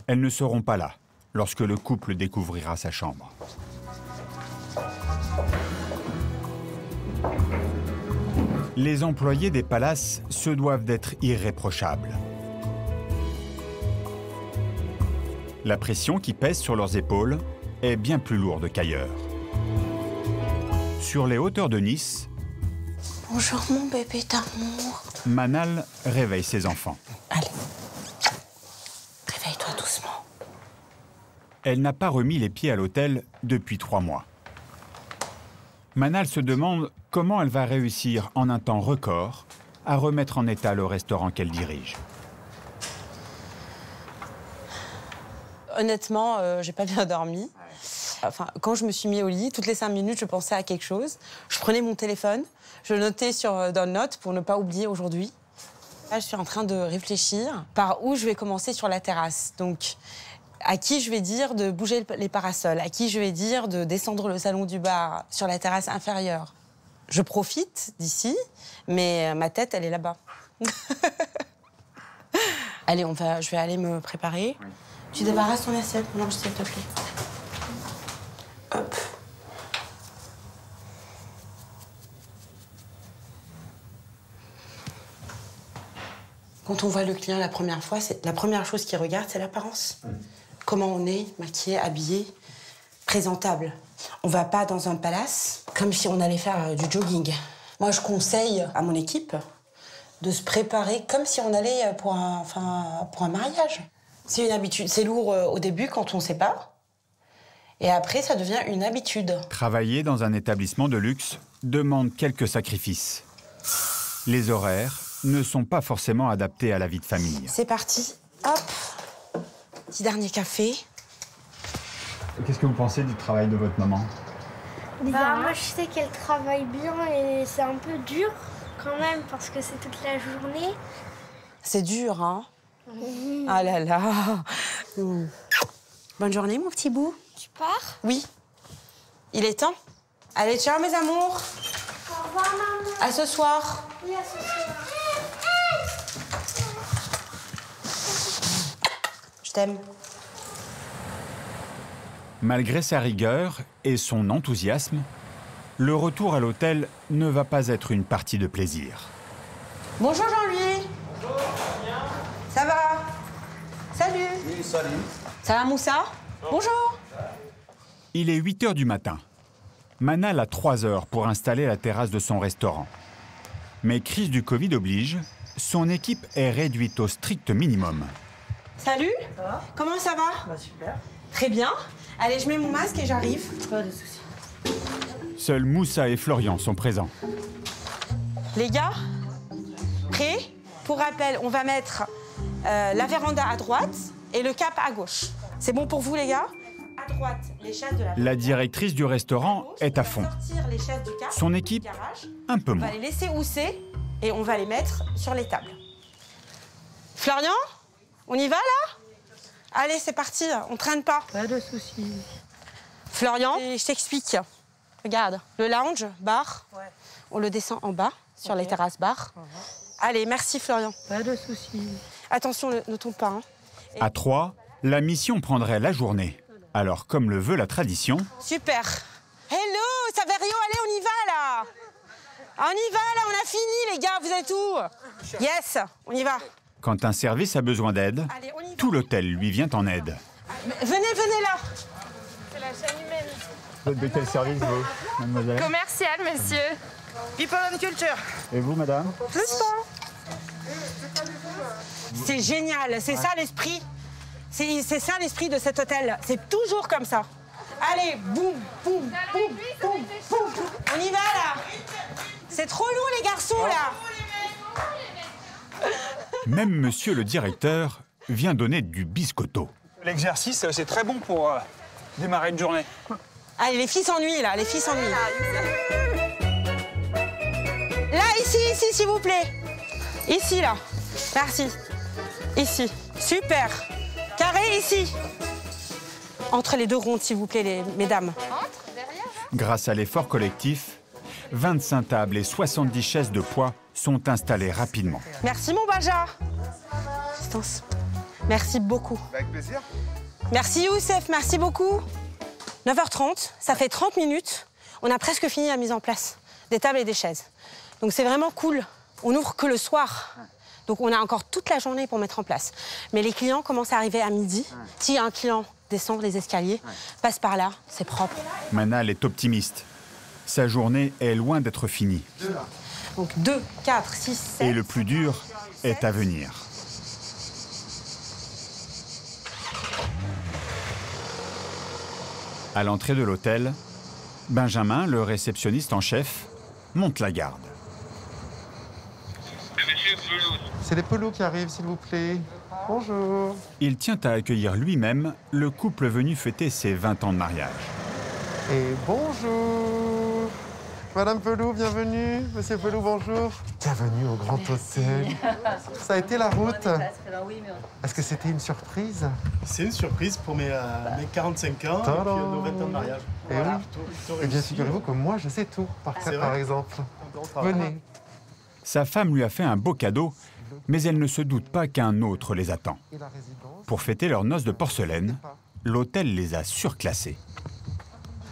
Elles ne seront pas là lorsque le couple découvrira sa chambre. Les employés des palaces se doivent d'être irréprochables. La pression qui pèse sur leurs épaules est bien plus lourde qu'ailleurs. Sur les hauteurs de Nice, Bonjour mon bébé d'amour. Manal réveille ses enfants. Allez, réveille-toi doucement. Elle n'a pas remis les pieds à l'hôtel depuis 3 mois. Manal se demande comment elle va réussir en un temps record à remettre en état le restaurant qu'elle dirige. Honnêtement, j'ai pas bien dormi. Enfin, quand je me suis mis au lit, toutes les 5 minutes, je pensais à quelque chose. Je prenais mon téléphone, je notais dans une note pour ne pas oublier aujourd'hui. Là, je suis en train de réfléchir par où je vais commencer sur la terrasse. Donc, à qui je vais dire de bouger les parasols, à qui je vais dire de descendre le salon du bar sur la terrasse inférieure. Je profite d'ici, mais ma tête, elle est là-bas. Allez, je vais aller me préparer. Oui. Tu débarrasses ton assiette, non, s'il te plaît. Hop. Quand on voit le client la première fois, la première chose qu'il regarde, c'est l'apparence. Comment on est, maquillé, habillé, présentable. On va pas dans un palace comme si on allait faire du jogging. Moi, je conseille à mon équipe de se préparer comme si on allait pour un mariage. C'est une habitude. C'est lourd au début quand on ne sait pas. Et après, ça devient une habitude. Travailler dans un établissement de luxe demande quelques sacrifices. Les horaires ne sont pas forcément adaptés à la vie de famille. C'est parti. Hop. Petit dernier café. Qu'est-ce que vous pensez du travail de votre maman? Moi, je sais qu'elle travaille bien et c'est un peu dur quand même parce que c'est toute la journée. C'est dur, hein? Ah là là. Bonne journée, mon petit bout. Tu pars? Oui. Il est temps. Allez, ciao, mes amours. Au revoir, maman. À ce soir. Oui, à ce soir. Je t'aime. Malgré sa rigueur et son enthousiasme, le retour à l'hôtel ne va pas être une partie de plaisir. Bonjour Jean-Louis. Bonjour, bien. Ça va? Salut. Oui, salut. Ça va Moussa? Bonjour. Il est 8 h du matin. Manal a 3 heures pour installer la terrasse de son restaurant. Mais crise du Covid oblige, son équipe est réduite au strict minimum. Salut. Comment ça va? Super. Très bien. Allez, je mets mon masque et j'arrive. Pas de soucis. Seuls Moussa et Florian sont présents. Les gars, prêts? Pour rappel, on va mettre la véranda à droite et le cap à gauche. C'est bon pour vous, les gars? À droite, les chaises de la La directrice du restaurant est à fond. sortir les chaises du cap. Son équipe, du garage. un peu On moins. va les laisser housser et on va les mettre sur les tables. Florian, on y va là? Allez, c'est parti, on traîne pas. Pas de soucis. Florian, je t'explique. Regarde, le lounge, bar, on le descend en bas, sur les terrasses bar. Allez, merci Florian. Pas de soucis. Attention, ne tombe pas. Hein. À 3, la mission prendrait la journée. Alors, comme le veut la tradition, Super. Hello, Saverio, allez, on y va là. On y va là, on a fini les gars, vous êtes où? Yes, on y va. quand un service a besoin d'aide, Allez, on y va. tout l'hôtel lui vient en aide. Venez là. C'est la chaîne humaine. Vous êtes de quel service, vous, mademoiselle? Commercial, monsieur. People and culture. Et vous, madame? Plus pas. C'est génial, c'est ça l'esprit. C'est ça l'esprit de cet hôtel. C'est toujours comme ça. Allez, boum, boum, boum, boum, boum. On y va là. C'est trop lourd les garçons là. Même monsieur le directeur vient donner du biscotto. L'exercice, c'est très bon pour démarrer une journée. Allez, les filles s'ennuient là, les filles s'ennuient. Là, ici, s'il vous plaît. Ici, là. Merci. Ici. Super. Carré, ici. Entre les deux rondes, s'il vous plaît, les mesdames. Grâce à l'effort collectif, 25 tables et 70 chaises de poids sont installées rapidement. Merci, mon Baja. Distance. Merci beaucoup. Avec plaisir. Merci, Youssef. Merci beaucoup. 9h30, ça fait 30 minutes. On a presque fini la mise en place des tables et des chaises. Donc c'est vraiment cool. On n'ouvre que le soir. Donc on a encore toute la journée pour mettre en place. Mais les clients commencent à arriver à midi. Si un client descend les escaliers, passe par là, c'est propre. Manal est optimiste. Sa journée est loin d'être finie. Donc 2, 4, 6, 7. Et le plus dur est à venir. À l'entrée de l'hôtel, Benjamin, le réceptionniste en chef, monte la garde. C'est les peloux qui arrivent, s'il vous plaît. Bonjour. Il tient à accueillir lui-même le couple venu fêter ses 20 ans de mariage. Et bonjour. Madame Pelou, bienvenue. Monsieur Pelou, bonjour. Bienvenue au Grand Hôtel. Ça a été la route. Est-ce que c'était une surprise? C'est une surprise pour mes 45 ans et puis nos 20 ans de mariage. Et Voilà, oui. Eh bien, figurez-vous que moi, je sais tout, par exemple. Venez. Sa femme lui a fait un beau cadeau, mais elle ne se doute pas qu'un autre les attend. Pour fêter leurs noces de porcelaine, l'hôtel les a surclassés.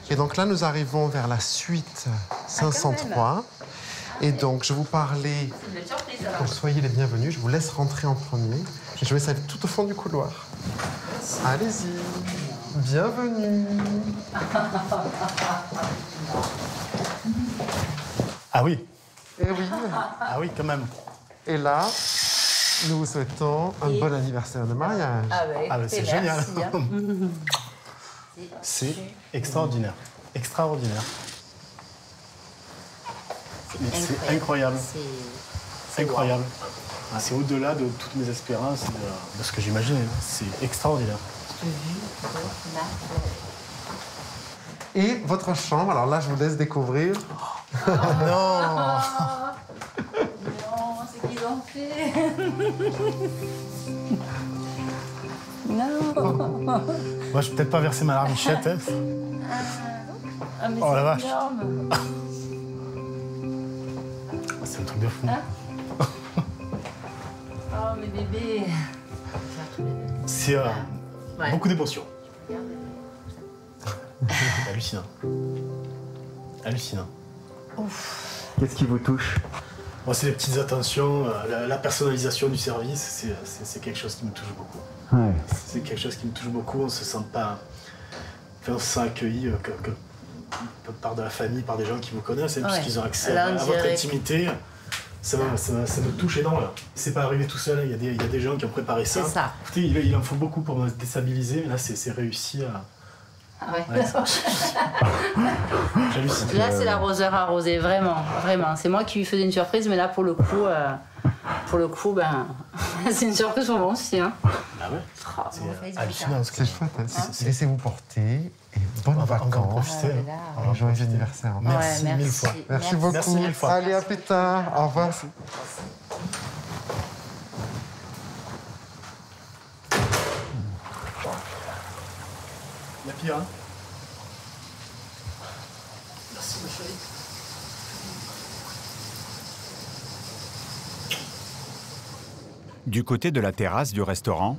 Et donc là, nous arrivons vers la suite 503. Et donc, je vous parlais... Donc, soyez les bienvenus. Je vous laisse rentrer en premier. Et je vais aller tout au fond du couloir. Allez-y. Bienvenue. Ah oui. Eh oui. Ah oui, quand même. Et là, nous vous souhaitons un bon anniversaire de mariage. Ah ben, c'est génial. C'est extraordinaire. Extraordinaire. C'est incroyable. C'est incroyable. Ah, c'est au-delà de toutes mes espérances, de ce que j'imaginais. C'est extraordinaire. Et votre chambre, alors là, je vous laisse découvrir. Non. Non, c'est qu'ils ont fait. Non. Moi, je vais peut-être pas verser ma larmichette. Hein. Ah, mais Oh la vache. c'est énorme. C'est un truc de fou. Hein? Oh, mes bébés. C'est beaucoup d'émotions. C'est hallucinant. Hallucinant. Qu'est-ce qui vous touche? Moi, c'est les petites attentions, la personnalisation du service, c'est quelque chose qui me touche beaucoup. Ouais. C'est quelque chose qui me touche beaucoup, on se sent pas... Enfin, on se sent accueilli par de la famille, par des gens qui vous connaissent, hein, Ouais. puisqu'ils ont accès Là, à on votre dirait intimité. Ça me touche les dents là. C'est pas arrivé tout seul, il y a des gens qui ont préparé ça. C'est ça. Écoutez, il en faut beaucoup pour me déstabiliser, mais là c'est réussi à... Ah ouais. J'hallucine. Là, c'est l'arroseur arrosé, vraiment, vraiment. C'est moi qui lui faisais une surprise, mais là, pour le coup, ben, c'est une surprise pour moi aussi. Hein. Ah ouais. C'est hallucinant. C'est chouette. Laissez-vous porter et bonnes vacances. On va en profiter. Joyeux anniversaire. Merci, merci mille fois. Merci beaucoup. Merci mille fois. Allez, à plus tard. Au revoir. Il y a pire, hein. Merci, ma chérie. Du côté de la terrasse du restaurant,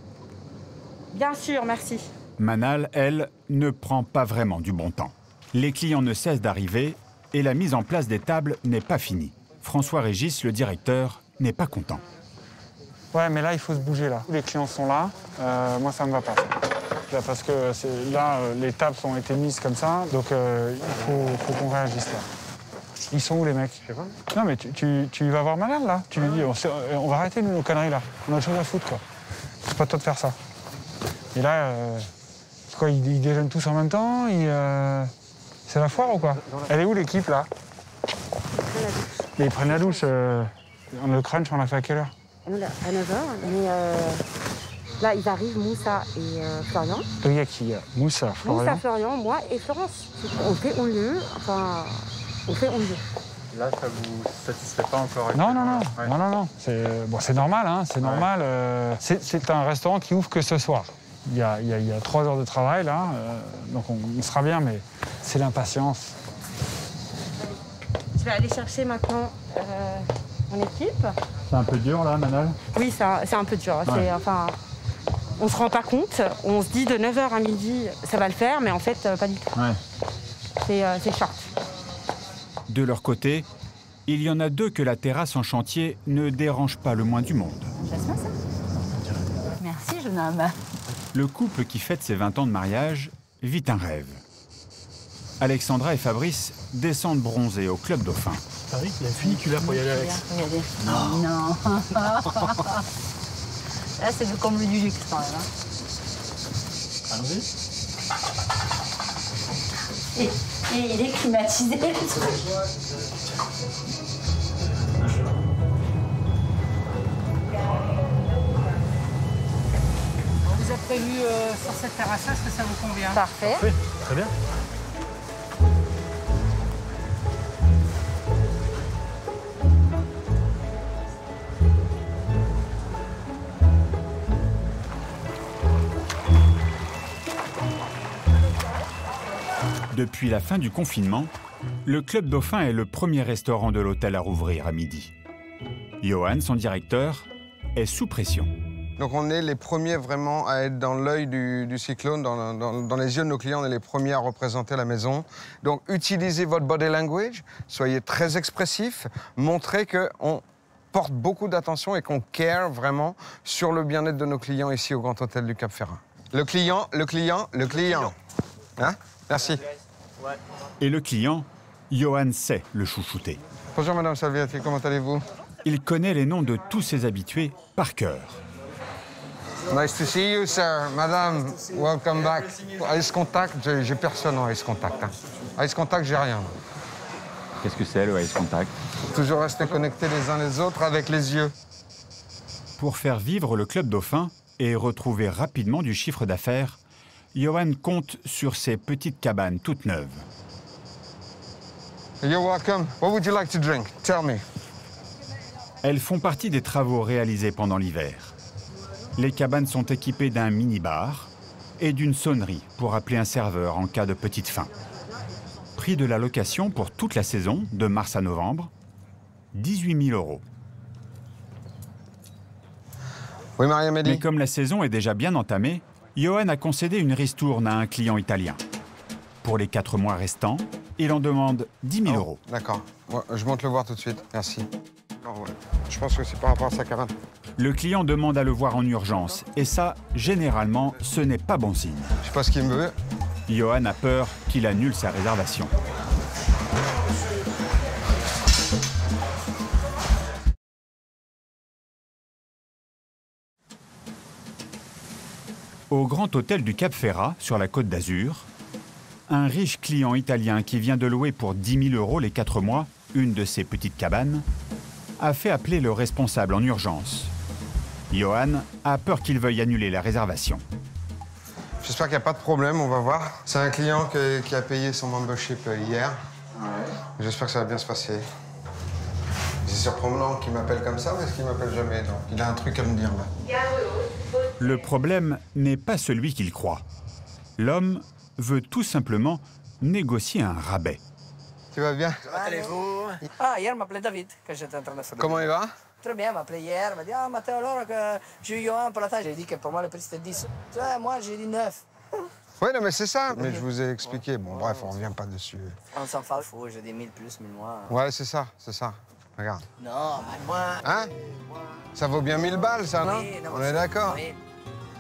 Bien sûr, merci. Manal, elle, ne prend pas vraiment du bon temps. Les clients ne cessent d'arriver et la mise en place des tables n'est pas finie. François Régis, le directeur, n'est pas content. Ouais, mais là, il faut se bouger, là. Les clients sont là. Moi, ça me va pas. Là, parce que là, les tables ont été mises comme ça, donc il faut qu'on réagisse, là. Ils sont où, les mecs? Je sais pas. Non, mais tu vas voir Manal, là. Tu lui dis, on va arrêter nos conneries, là. On a autre chose à foutre, quoi. C'est pas toi de faire ça. Et là, quoi, ils déjeunent tous en même temps. C'est la foire ou quoi? Elle est où, l'équipe, là? Mais ils prennent la douche. Le crunch, on l'a fait à quelle heure? À 9h, mais là, ils arrivent, Moussa et Florian. Il y a qui? Moussa, Florian. Moussa, Florian, moi et Florence. On fait on lieu, enfin, on fait on lieu. Là, ça vous satisfait pas encore? Non, non, non. Ouais. Non, non, non. C'est normal, hein. C'est normal. C'est un restaurant qui ouvre que ce soir. Il y a 3 heures de travail, là. Donc on sera bien, mais c'est l'impatience. Je vais aller chercher maintenant mon équipe. C'est un peu dur, là, Manal? Oui, c'est un peu dur. Ouais. Enfin, on se rend pas compte. On se dit de 9h à midi, ça va le faire, mais en fait, pas du tout. Ouais. C'est short. De leur côté, il y en a 2 que la terrasse en chantier ne dérange pas le moins du monde. Jasmin, ça? Merci, jeune homme. Le couple qui fête ses 20 ans de mariage vit un rêve. Alexandra et Fabrice descendent bronzés au Club Dauphin. Paris, il a un funiculaire pour y aller, Alex. Regardez. Non. Là, c'est le comble du luxe, quand même. Hein. Allons-y. Et il est climatisé, le truc. On vous a prévu sur cette terrasse, est-ce que ça vous convient? Parfait. Oui, très bien. Depuis la fin du confinement, le Club Dauphin est le premier restaurant de l'hôtel à rouvrir à midi. Johan, son directeur, est sous pression. Donc on est les premiers vraiment à être dans l'œil du cyclone, dans les yeux de nos clients, on est les premiers à représenter la maison. Donc utilisez votre body language, soyez très expressifs, montrez qu'on porte beaucoup d'attention et qu'on care vraiment sur le bien-être de nos clients ici au Grand Hôtel du Cap Ferrat. Le client. Hein? Merci. Et le client, Johan sait le chouchouter. Bonjour Madame Salviati, comment allez-vous? Il connaît les noms de tous ses habitués par cœur. Nice to see you, sir. Madame, welcome back. Ice Contact, j'ai personne en Ice Contact. Hein. Ice Contact, j'ai rien. Qu'est-ce que c'est, le Ice Contact? Toujours rester connectés les uns les autres avec les yeux. Pour faire vivre le Club Dauphin et retrouver rapidement du chiffre d'affaires, Johan compte sur ses petites cabanes toutes neuves. You're welcome. What would you like to drink? Tell me. Elles font partie des travaux réalisés pendant l'hiver. Les cabanes sont équipées d'un mini-bar et d'une sonnerie pour appeler un serveur en cas de petite faim. Prix de la location pour toute la saison, de mars à novembre, 18 000 €. Oui, Marie-Amélie. Mais comme la saison est déjà bien entamée, Johan a concédé une ristourne à un client italien. Pour les 4 mois restants, il en demande 10 000 €. D'accord. Ouais, je monte le voir tout de suite. Merci. Oh, ouais. Je pense que c'est par rapport à sa cabane. Le client demande à le voir en urgence. Et ça, généralement, ce n'est pas bon signe. Je sais pas ce qu'il me veut. Johan a peur qu'il annule sa réservation. Au Grand Hôtel du Cap Ferrat, sur la Côte d'Azur, un riche client italien qui vient de louer pour 10 000 € les 4 mois une de ses petites cabanes a fait appeler le responsable en urgence. Johan a peur qu'il veuille annuler la réservation. J'espère qu'il n'y a pas de problème, on va voir. C'est un client qui a payé son membership hier. Ouais. J'espère que ça va bien se passer. C'est surprenant qu'il m'appelle comme ça, parce qu'il ne m'appelle jamais. Donc il a un truc à me dire là. Le problème n'est pas celui qu'il croit. L'homme veut tout simplement négocier un rabais. Tu vas bien? Allez-vous? Ah, hier, il m'a appelé David, quand j'étais en train de faire. Comment il va? Très bien, il m'a appelé hier, il m'a dit, ah, Matteo, alors que j'ai eu Johan pour la tâche. J'ai dit que pour moi, le prix c'était 10. Moi, j'ai dit 9. Oui, non, mais c'est ça. Mais je vous ai expliqué. Bon, bref, on ne revient pas dessus. On s'en fout, j'ai des 1000 plus, 1000 moins. Ouais, c'est ça, c'est ça. Regarde. Non, mais moi... Hein? Ça vaut bien 1000 balles, ça, non? Oui, non, on est d'accord. Oui.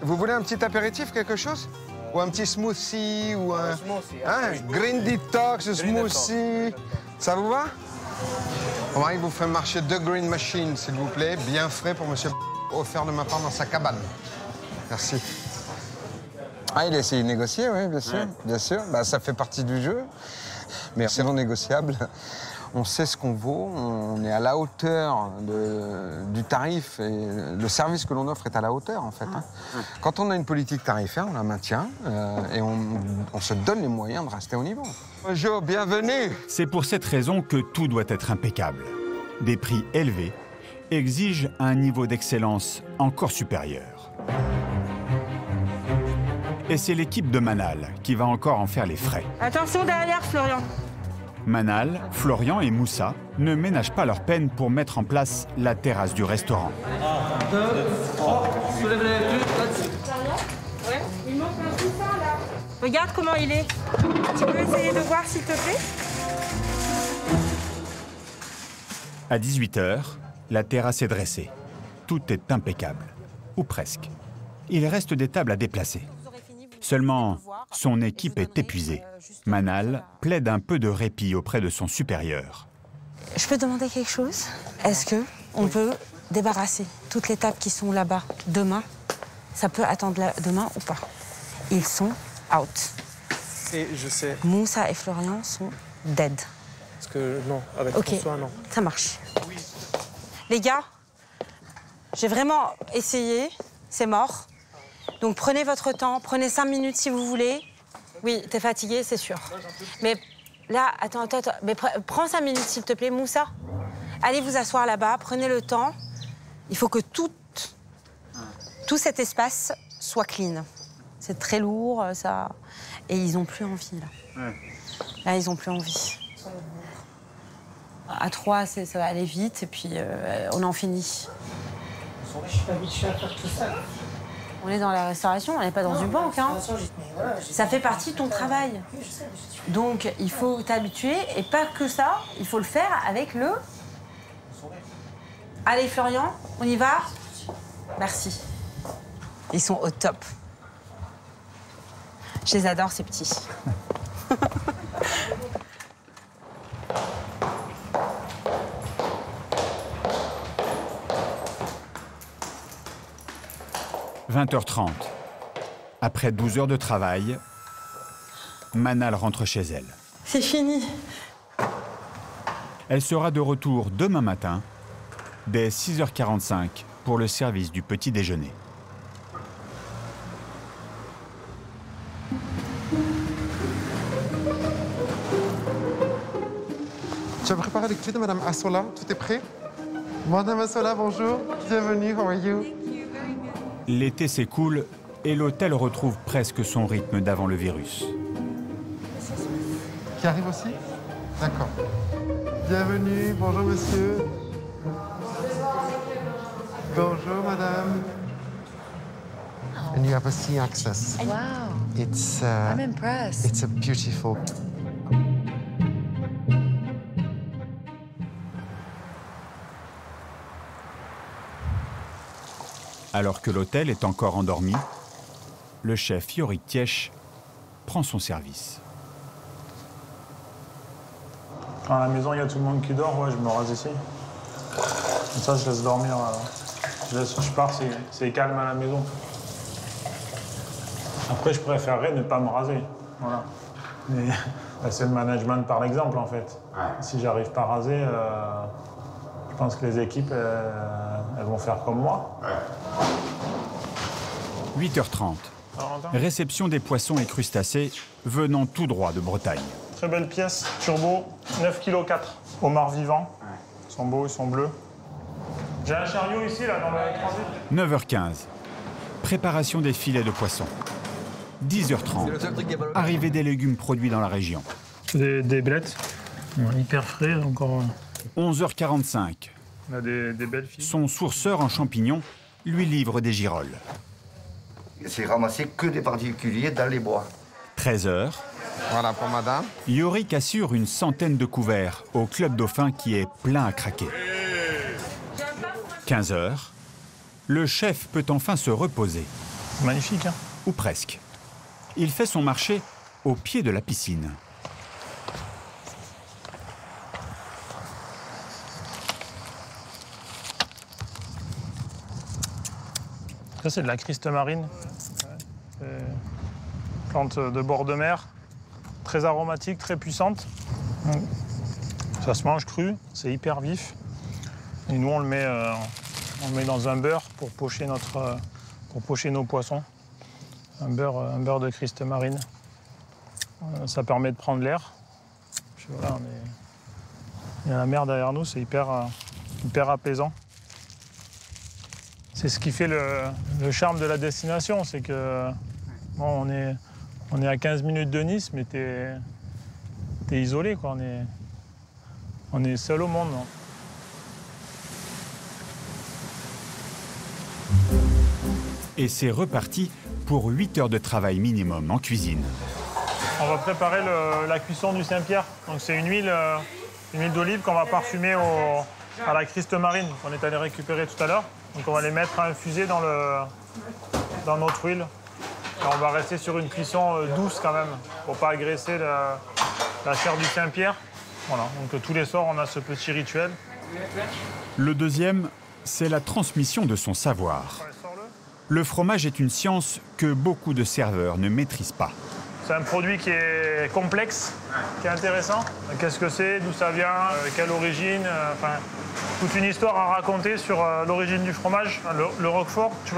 Vous voulez un petit apéritif, quelque chose? Ou un petit smoothie, ou un... smoothie, hein? Green detox, smoothie. Ça vous va? Mon mari vous ferait marcher 2 green machines, s'il vous plaît, bien frais pour monsieur offert de ma part dans sa cabane. Merci. Ah, il a essayé de négocier, oui, bien sûr. Ouais. Bien sûr. Bah, ça fait partie du jeu. Mais c'est non négociable. On sait ce qu'on vaut, on est à la hauteur du tarif et le service que l'on offre est à la hauteur, en fait. Hein. Quand on a une politique tarifaire, on la maintient et on se donne les moyens de rester au niveau. Bonjour, bienvenue. C'est pour cette raison que tout doit être impeccable. Des prix élevés exigent un niveau d'excellence encore supérieur. Et c'est l'équipe de Manal qui va encore en faire les frais. Attention derrière, Florian. Manal, Florian et Moussa ne ménagent pas leur peine pour mettre en place la terrasse du restaurant. 1, 2, 3, soulève les plus, ouais, il manque un tout ça là. Regarde comment il est. Tu peux essayer de voir s'il te plaît? À 18 h, la terrasse est dressée. Tout est impeccable. Ou presque. Il reste des tables à déplacer. Seulement, son équipe est épuisée. Manal plaide un peu de répit auprès de son supérieur. Je peux demander quelque chose? Est-ce que on peut débarrasser toutes les tables qui sont là-bas demain? Ça peut attendre demain ou pas? Ils sont out. Et je sais. Moussa et Florian sont dead. Parce que non, avec François, non. Ça marche. Les gars, j'ai vraiment essayé, c'est mort. Donc prenez votre temps, prenez 5 minutes si vous voulez. Oui, t'es fatigué, c'est sûr. Mais là, attends, mais prends 5 minutes s'il te plaît, Moussa. Allez vous asseoir là-bas, prenez le temps. Il faut que tout cet espace soit clean. C'est très lourd, ça. Et ils n'ont plus envie, là. Ouais. Là, ils n'ont plus envie. À 3, ça va aller vite, et puis on en finit. Je suis pas habituée à faire tout ça. On est dans la restauration, on n'est pas dans une banque. Hein. Ça fait partie de ton travail. Donc, il faut t'habituer, et pas que ça, il faut le faire avec le... Allez, Florian, on y va? Merci. Ils sont au top. Je les adore, ces petits. « 20h30. Après 12 heures de travail, Manal rentre chez elle. C'est fini. Elle sera de retour demain matin, dès 6h45, pour le service du petit déjeuner. Tu as préparé les clés de Madame Assola? Tout est prêt? Madame Assola, bonjour. Bienvenue, how are you? L'été s'écoule et l'hôtel retrouve presque son rythme d'avant le virus. Qui arrive aussi? D'accord. Bienvenue, bonjour monsieur. Bonjour madame. And you have a sea access. Wow. It's I'm impressed. It's a beautiful. Alors que l'hôtel est encore endormi, le chef Yorick Tiesh prend son service. Quand à la maison, il y a tout le monde qui dort, ouais, je me rase ici. Comme ça, je laisse dormir. Je pars, c'est calme à la maison. Après, je préférerais ne pas me raser. Voilà. Mais c'est le management par l'exemple, en fait. Si j'arrive pas à raser, je pense que les équipes, elles vont faire comme moi. 8h30. Réception des poissons et crustacés venant tout droit de Bretagne. Très belle pièce, turbo, 9,4 kg. Homards vivants. Ils sont beaux, ils sont bleus. J'ai un chariot ici, là, dans le transit. 9h15. Préparation des filets de poisson. 10h30. Arrivée des légumes produits dans la région. Des blettes, hyper frais, encore. 11h45. On a des belles filles. Son sourceur en champignons lui livre des girolles. C'est ramasser que des particuliers dans les bois. 13h. Voilà pour madame. Yorick assure une centaine de couverts au Club Dauphin qui est plein à craquer. 15h. Le chef peut enfin se reposer. Magnifique, hein? Ou presque. Il fait son marché au pied de la piscine. Ça, c'est de la Christe marine. Plante de bord de mer, très aromatique, très puissante. Ça se mange cru, c'est hyper vif. Et nous, on le met dans un beurre pour pocher nos poissons. Un beurre de Christe marine. Ça permet de prendre l'air. Voilà, il y a la mer derrière nous, c'est hyper apaisant. C'est ce qui fait le charme de la destination, c'est que bon, on est à 15 minutes de Nice, mais t'es isolé, quoi. On est seul au monde. Et c'est reparti pour 8 heures de travail minimum en cuisine. On va préparer la cuisson du Saint-Pierre. Donc c'est une huile d'olive qu'on va parfumer à la Christe marine qu'on est allé récupérer tout à l'heure. Donc on va les mettre à infuser dans notre huile. Et on va rester sur une cuisson douce quand même, pour pas agresser la chair du Saint-Pierre. Voilà, donc tous les soirs on a ce petit rituel. Le deuxième, c'est la transmission de son savoir. Le fromage est une science que beaucoup de serveurs ne maîtrisent pas. C'est un produit qui est complexe, qui est intéressant. Qu'est-ce que c'est, d'où ça vient, quelle origine, enfin, toute une histoire à raconter sur l'origine du fromage. Le Roquefort, tu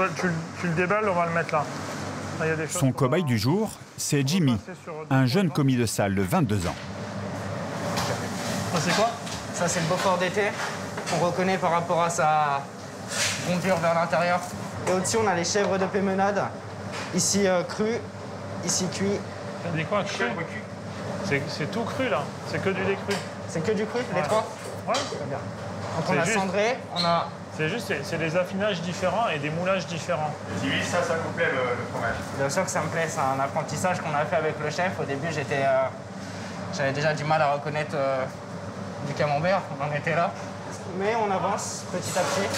le déballes, on va le mettre là. Là, il y a des choses. Son cobaye du jour, c'est Jimmy, un jeune commis de salle de 22 ans. Ça, c'est quoi? Ça, c'est le Beaufort d'été. On reconnaît par rapport à sa rondure vers l'intérieur. Et au-dessus, on a les chèvres de Pémenade. Ici, cru, ici, cuit. T'as dit quoi, cru? C'est tout cru, là. C'est que du lait cru. C'est que du cru, les trois? Ouais. Très bien. Donc on a cendré, on a... C'est des affinages différents et des moulages différents. Jimmy, ça vous plaît le fromage? Bien sûr que ça me plaît, c'est un apprentissage qu'on a fait avec le chef. Au début, j'avais déjà du mal à reconnaître du camembert, on en était là. Mais on avance petit à petit,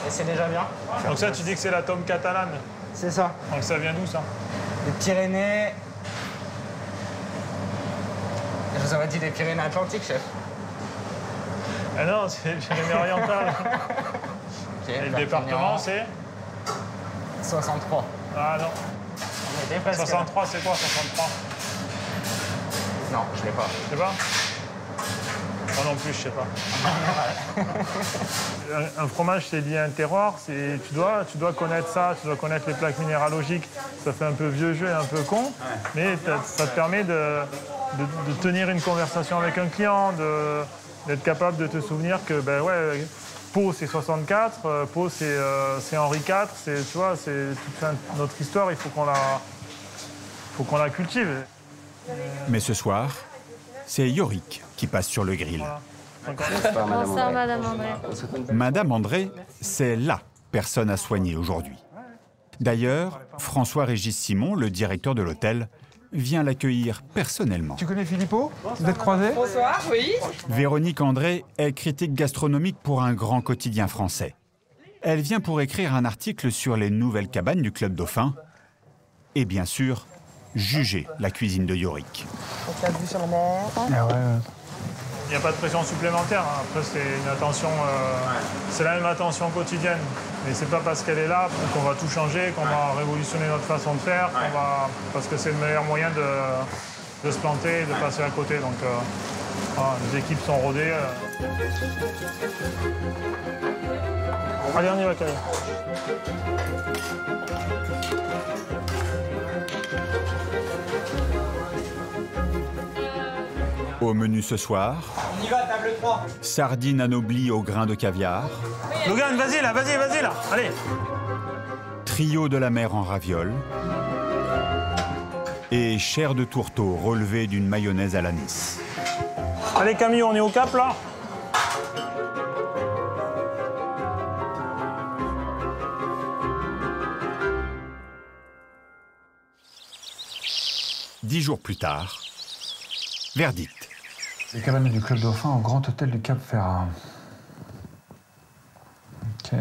et c'est déjà bien. Donc ça, tu dis que c'est la tome catalane? C'est ça. Donc ça vient d'où, ça? Des Pyrénées... Je vous aurais dit des Pyrénées-Atlantiques, chef. Ah non, c'est les Pyrénées-Orientales. Okay, et le département, c'est 63. Ah non. On était presque 63, c'est quoi, 63? Non, je l'ai pas. Tu sais pas? Moi non plus, je sais pas. Un fromage, c'est lié à un terroir. Tu dois connaître ça, tu dois connaître les plaques minéralogiques. Ça fait un peu vieux jeu et un peu con, mais ça te permet de tenir une conversation avec un client, d'être capable de te souvenir que, ben ouais, Pau, c'est 64, Pau, c'est Henri IV, tu vois, c'est toute notre histoire, il faut qu'on la cultive. Mais ce soir, c'est Yorick qui passe sur le grill. Bonsoir, Madame André. Madame André, c'est LA personne à soigner aujourd'hui. D'ailleurs, François-Régis Simon, le directeur de l'hôtel, vient l'accueillir personnellement. Tu connais Philippot? Vous êtes croisés? Bonsoir, oui. Véronique André est critique gastronomique pour un grand quotidien français. Elle vient pour écrire un article sur les nouvelles cabanes du Club Dauphin et bien sûr, juger la cuisine de Yorick. Donc la vue sur la mer. Ah ouais. Il n'y a pas de pression supplémentaire. Hein. Après, c'est une attention, c'est la même attention quotidienne. Mais c'est pas parce qu'elle est là qu'on va tout changer, qu'on va révolutionner notre façon de faire, parce que c'est le meilleur moyen de se planter et de passer à côté. Donc, voilà, les équipes sont rodées. Allez, on y va, Camille. Au menu ce soir, On y va, table 3. sardines anoblie au grain de caviar, Logan, vas-y là, vas-y là, allez. trio de la mer en ravioles et chair de tourteau relevée d'une mayonnaise à l'anis. Allez Camille, on est au cap là. Dix jours plus tard, verdict. Les cabanes du Club Dauphin au Grand Hôtel du Cap Ferrat. Ok.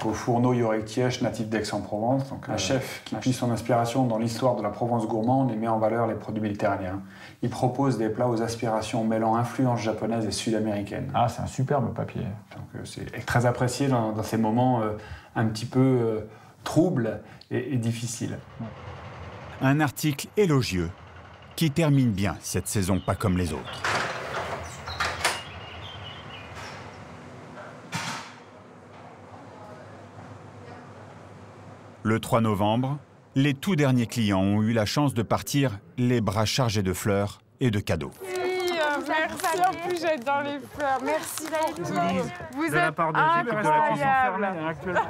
Au fourneau Yorectièche, natif d'Aix-en-Provence, donc un chef qui puise son inspiration dans l'histoire de la Provence gourmande et met en valeur les produits méditerranéens. Il propose des plats aux aspirations mêlant influences japonaises et sud-américaines. Ah, c'est un superbe papier. Donc c'est très apprécié dans ces moments un petit peu troubles et difficiles. Un article élogieux qui termine bien cette saison pas comme les autres. Le 3 novembre, les tout derniers clients ont eu la chance de partir les bras chargés de fleurs et de cadeaux. Merci, en plus j'adore les fleurs. Merci beaucoup. Vous de la part de l'équipe de la cuisine incroyable. actuellement.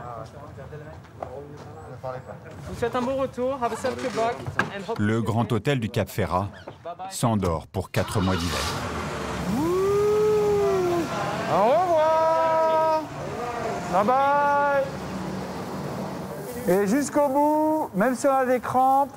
Vous faites un bon retour. Have a safe kebab. And hope- Le Grand Hôtel du Cap Ferrat s'endort pour 4 mois d'hiver. Au revoir. Bye bye. Et jusqu'au bout, même si on a des crampes.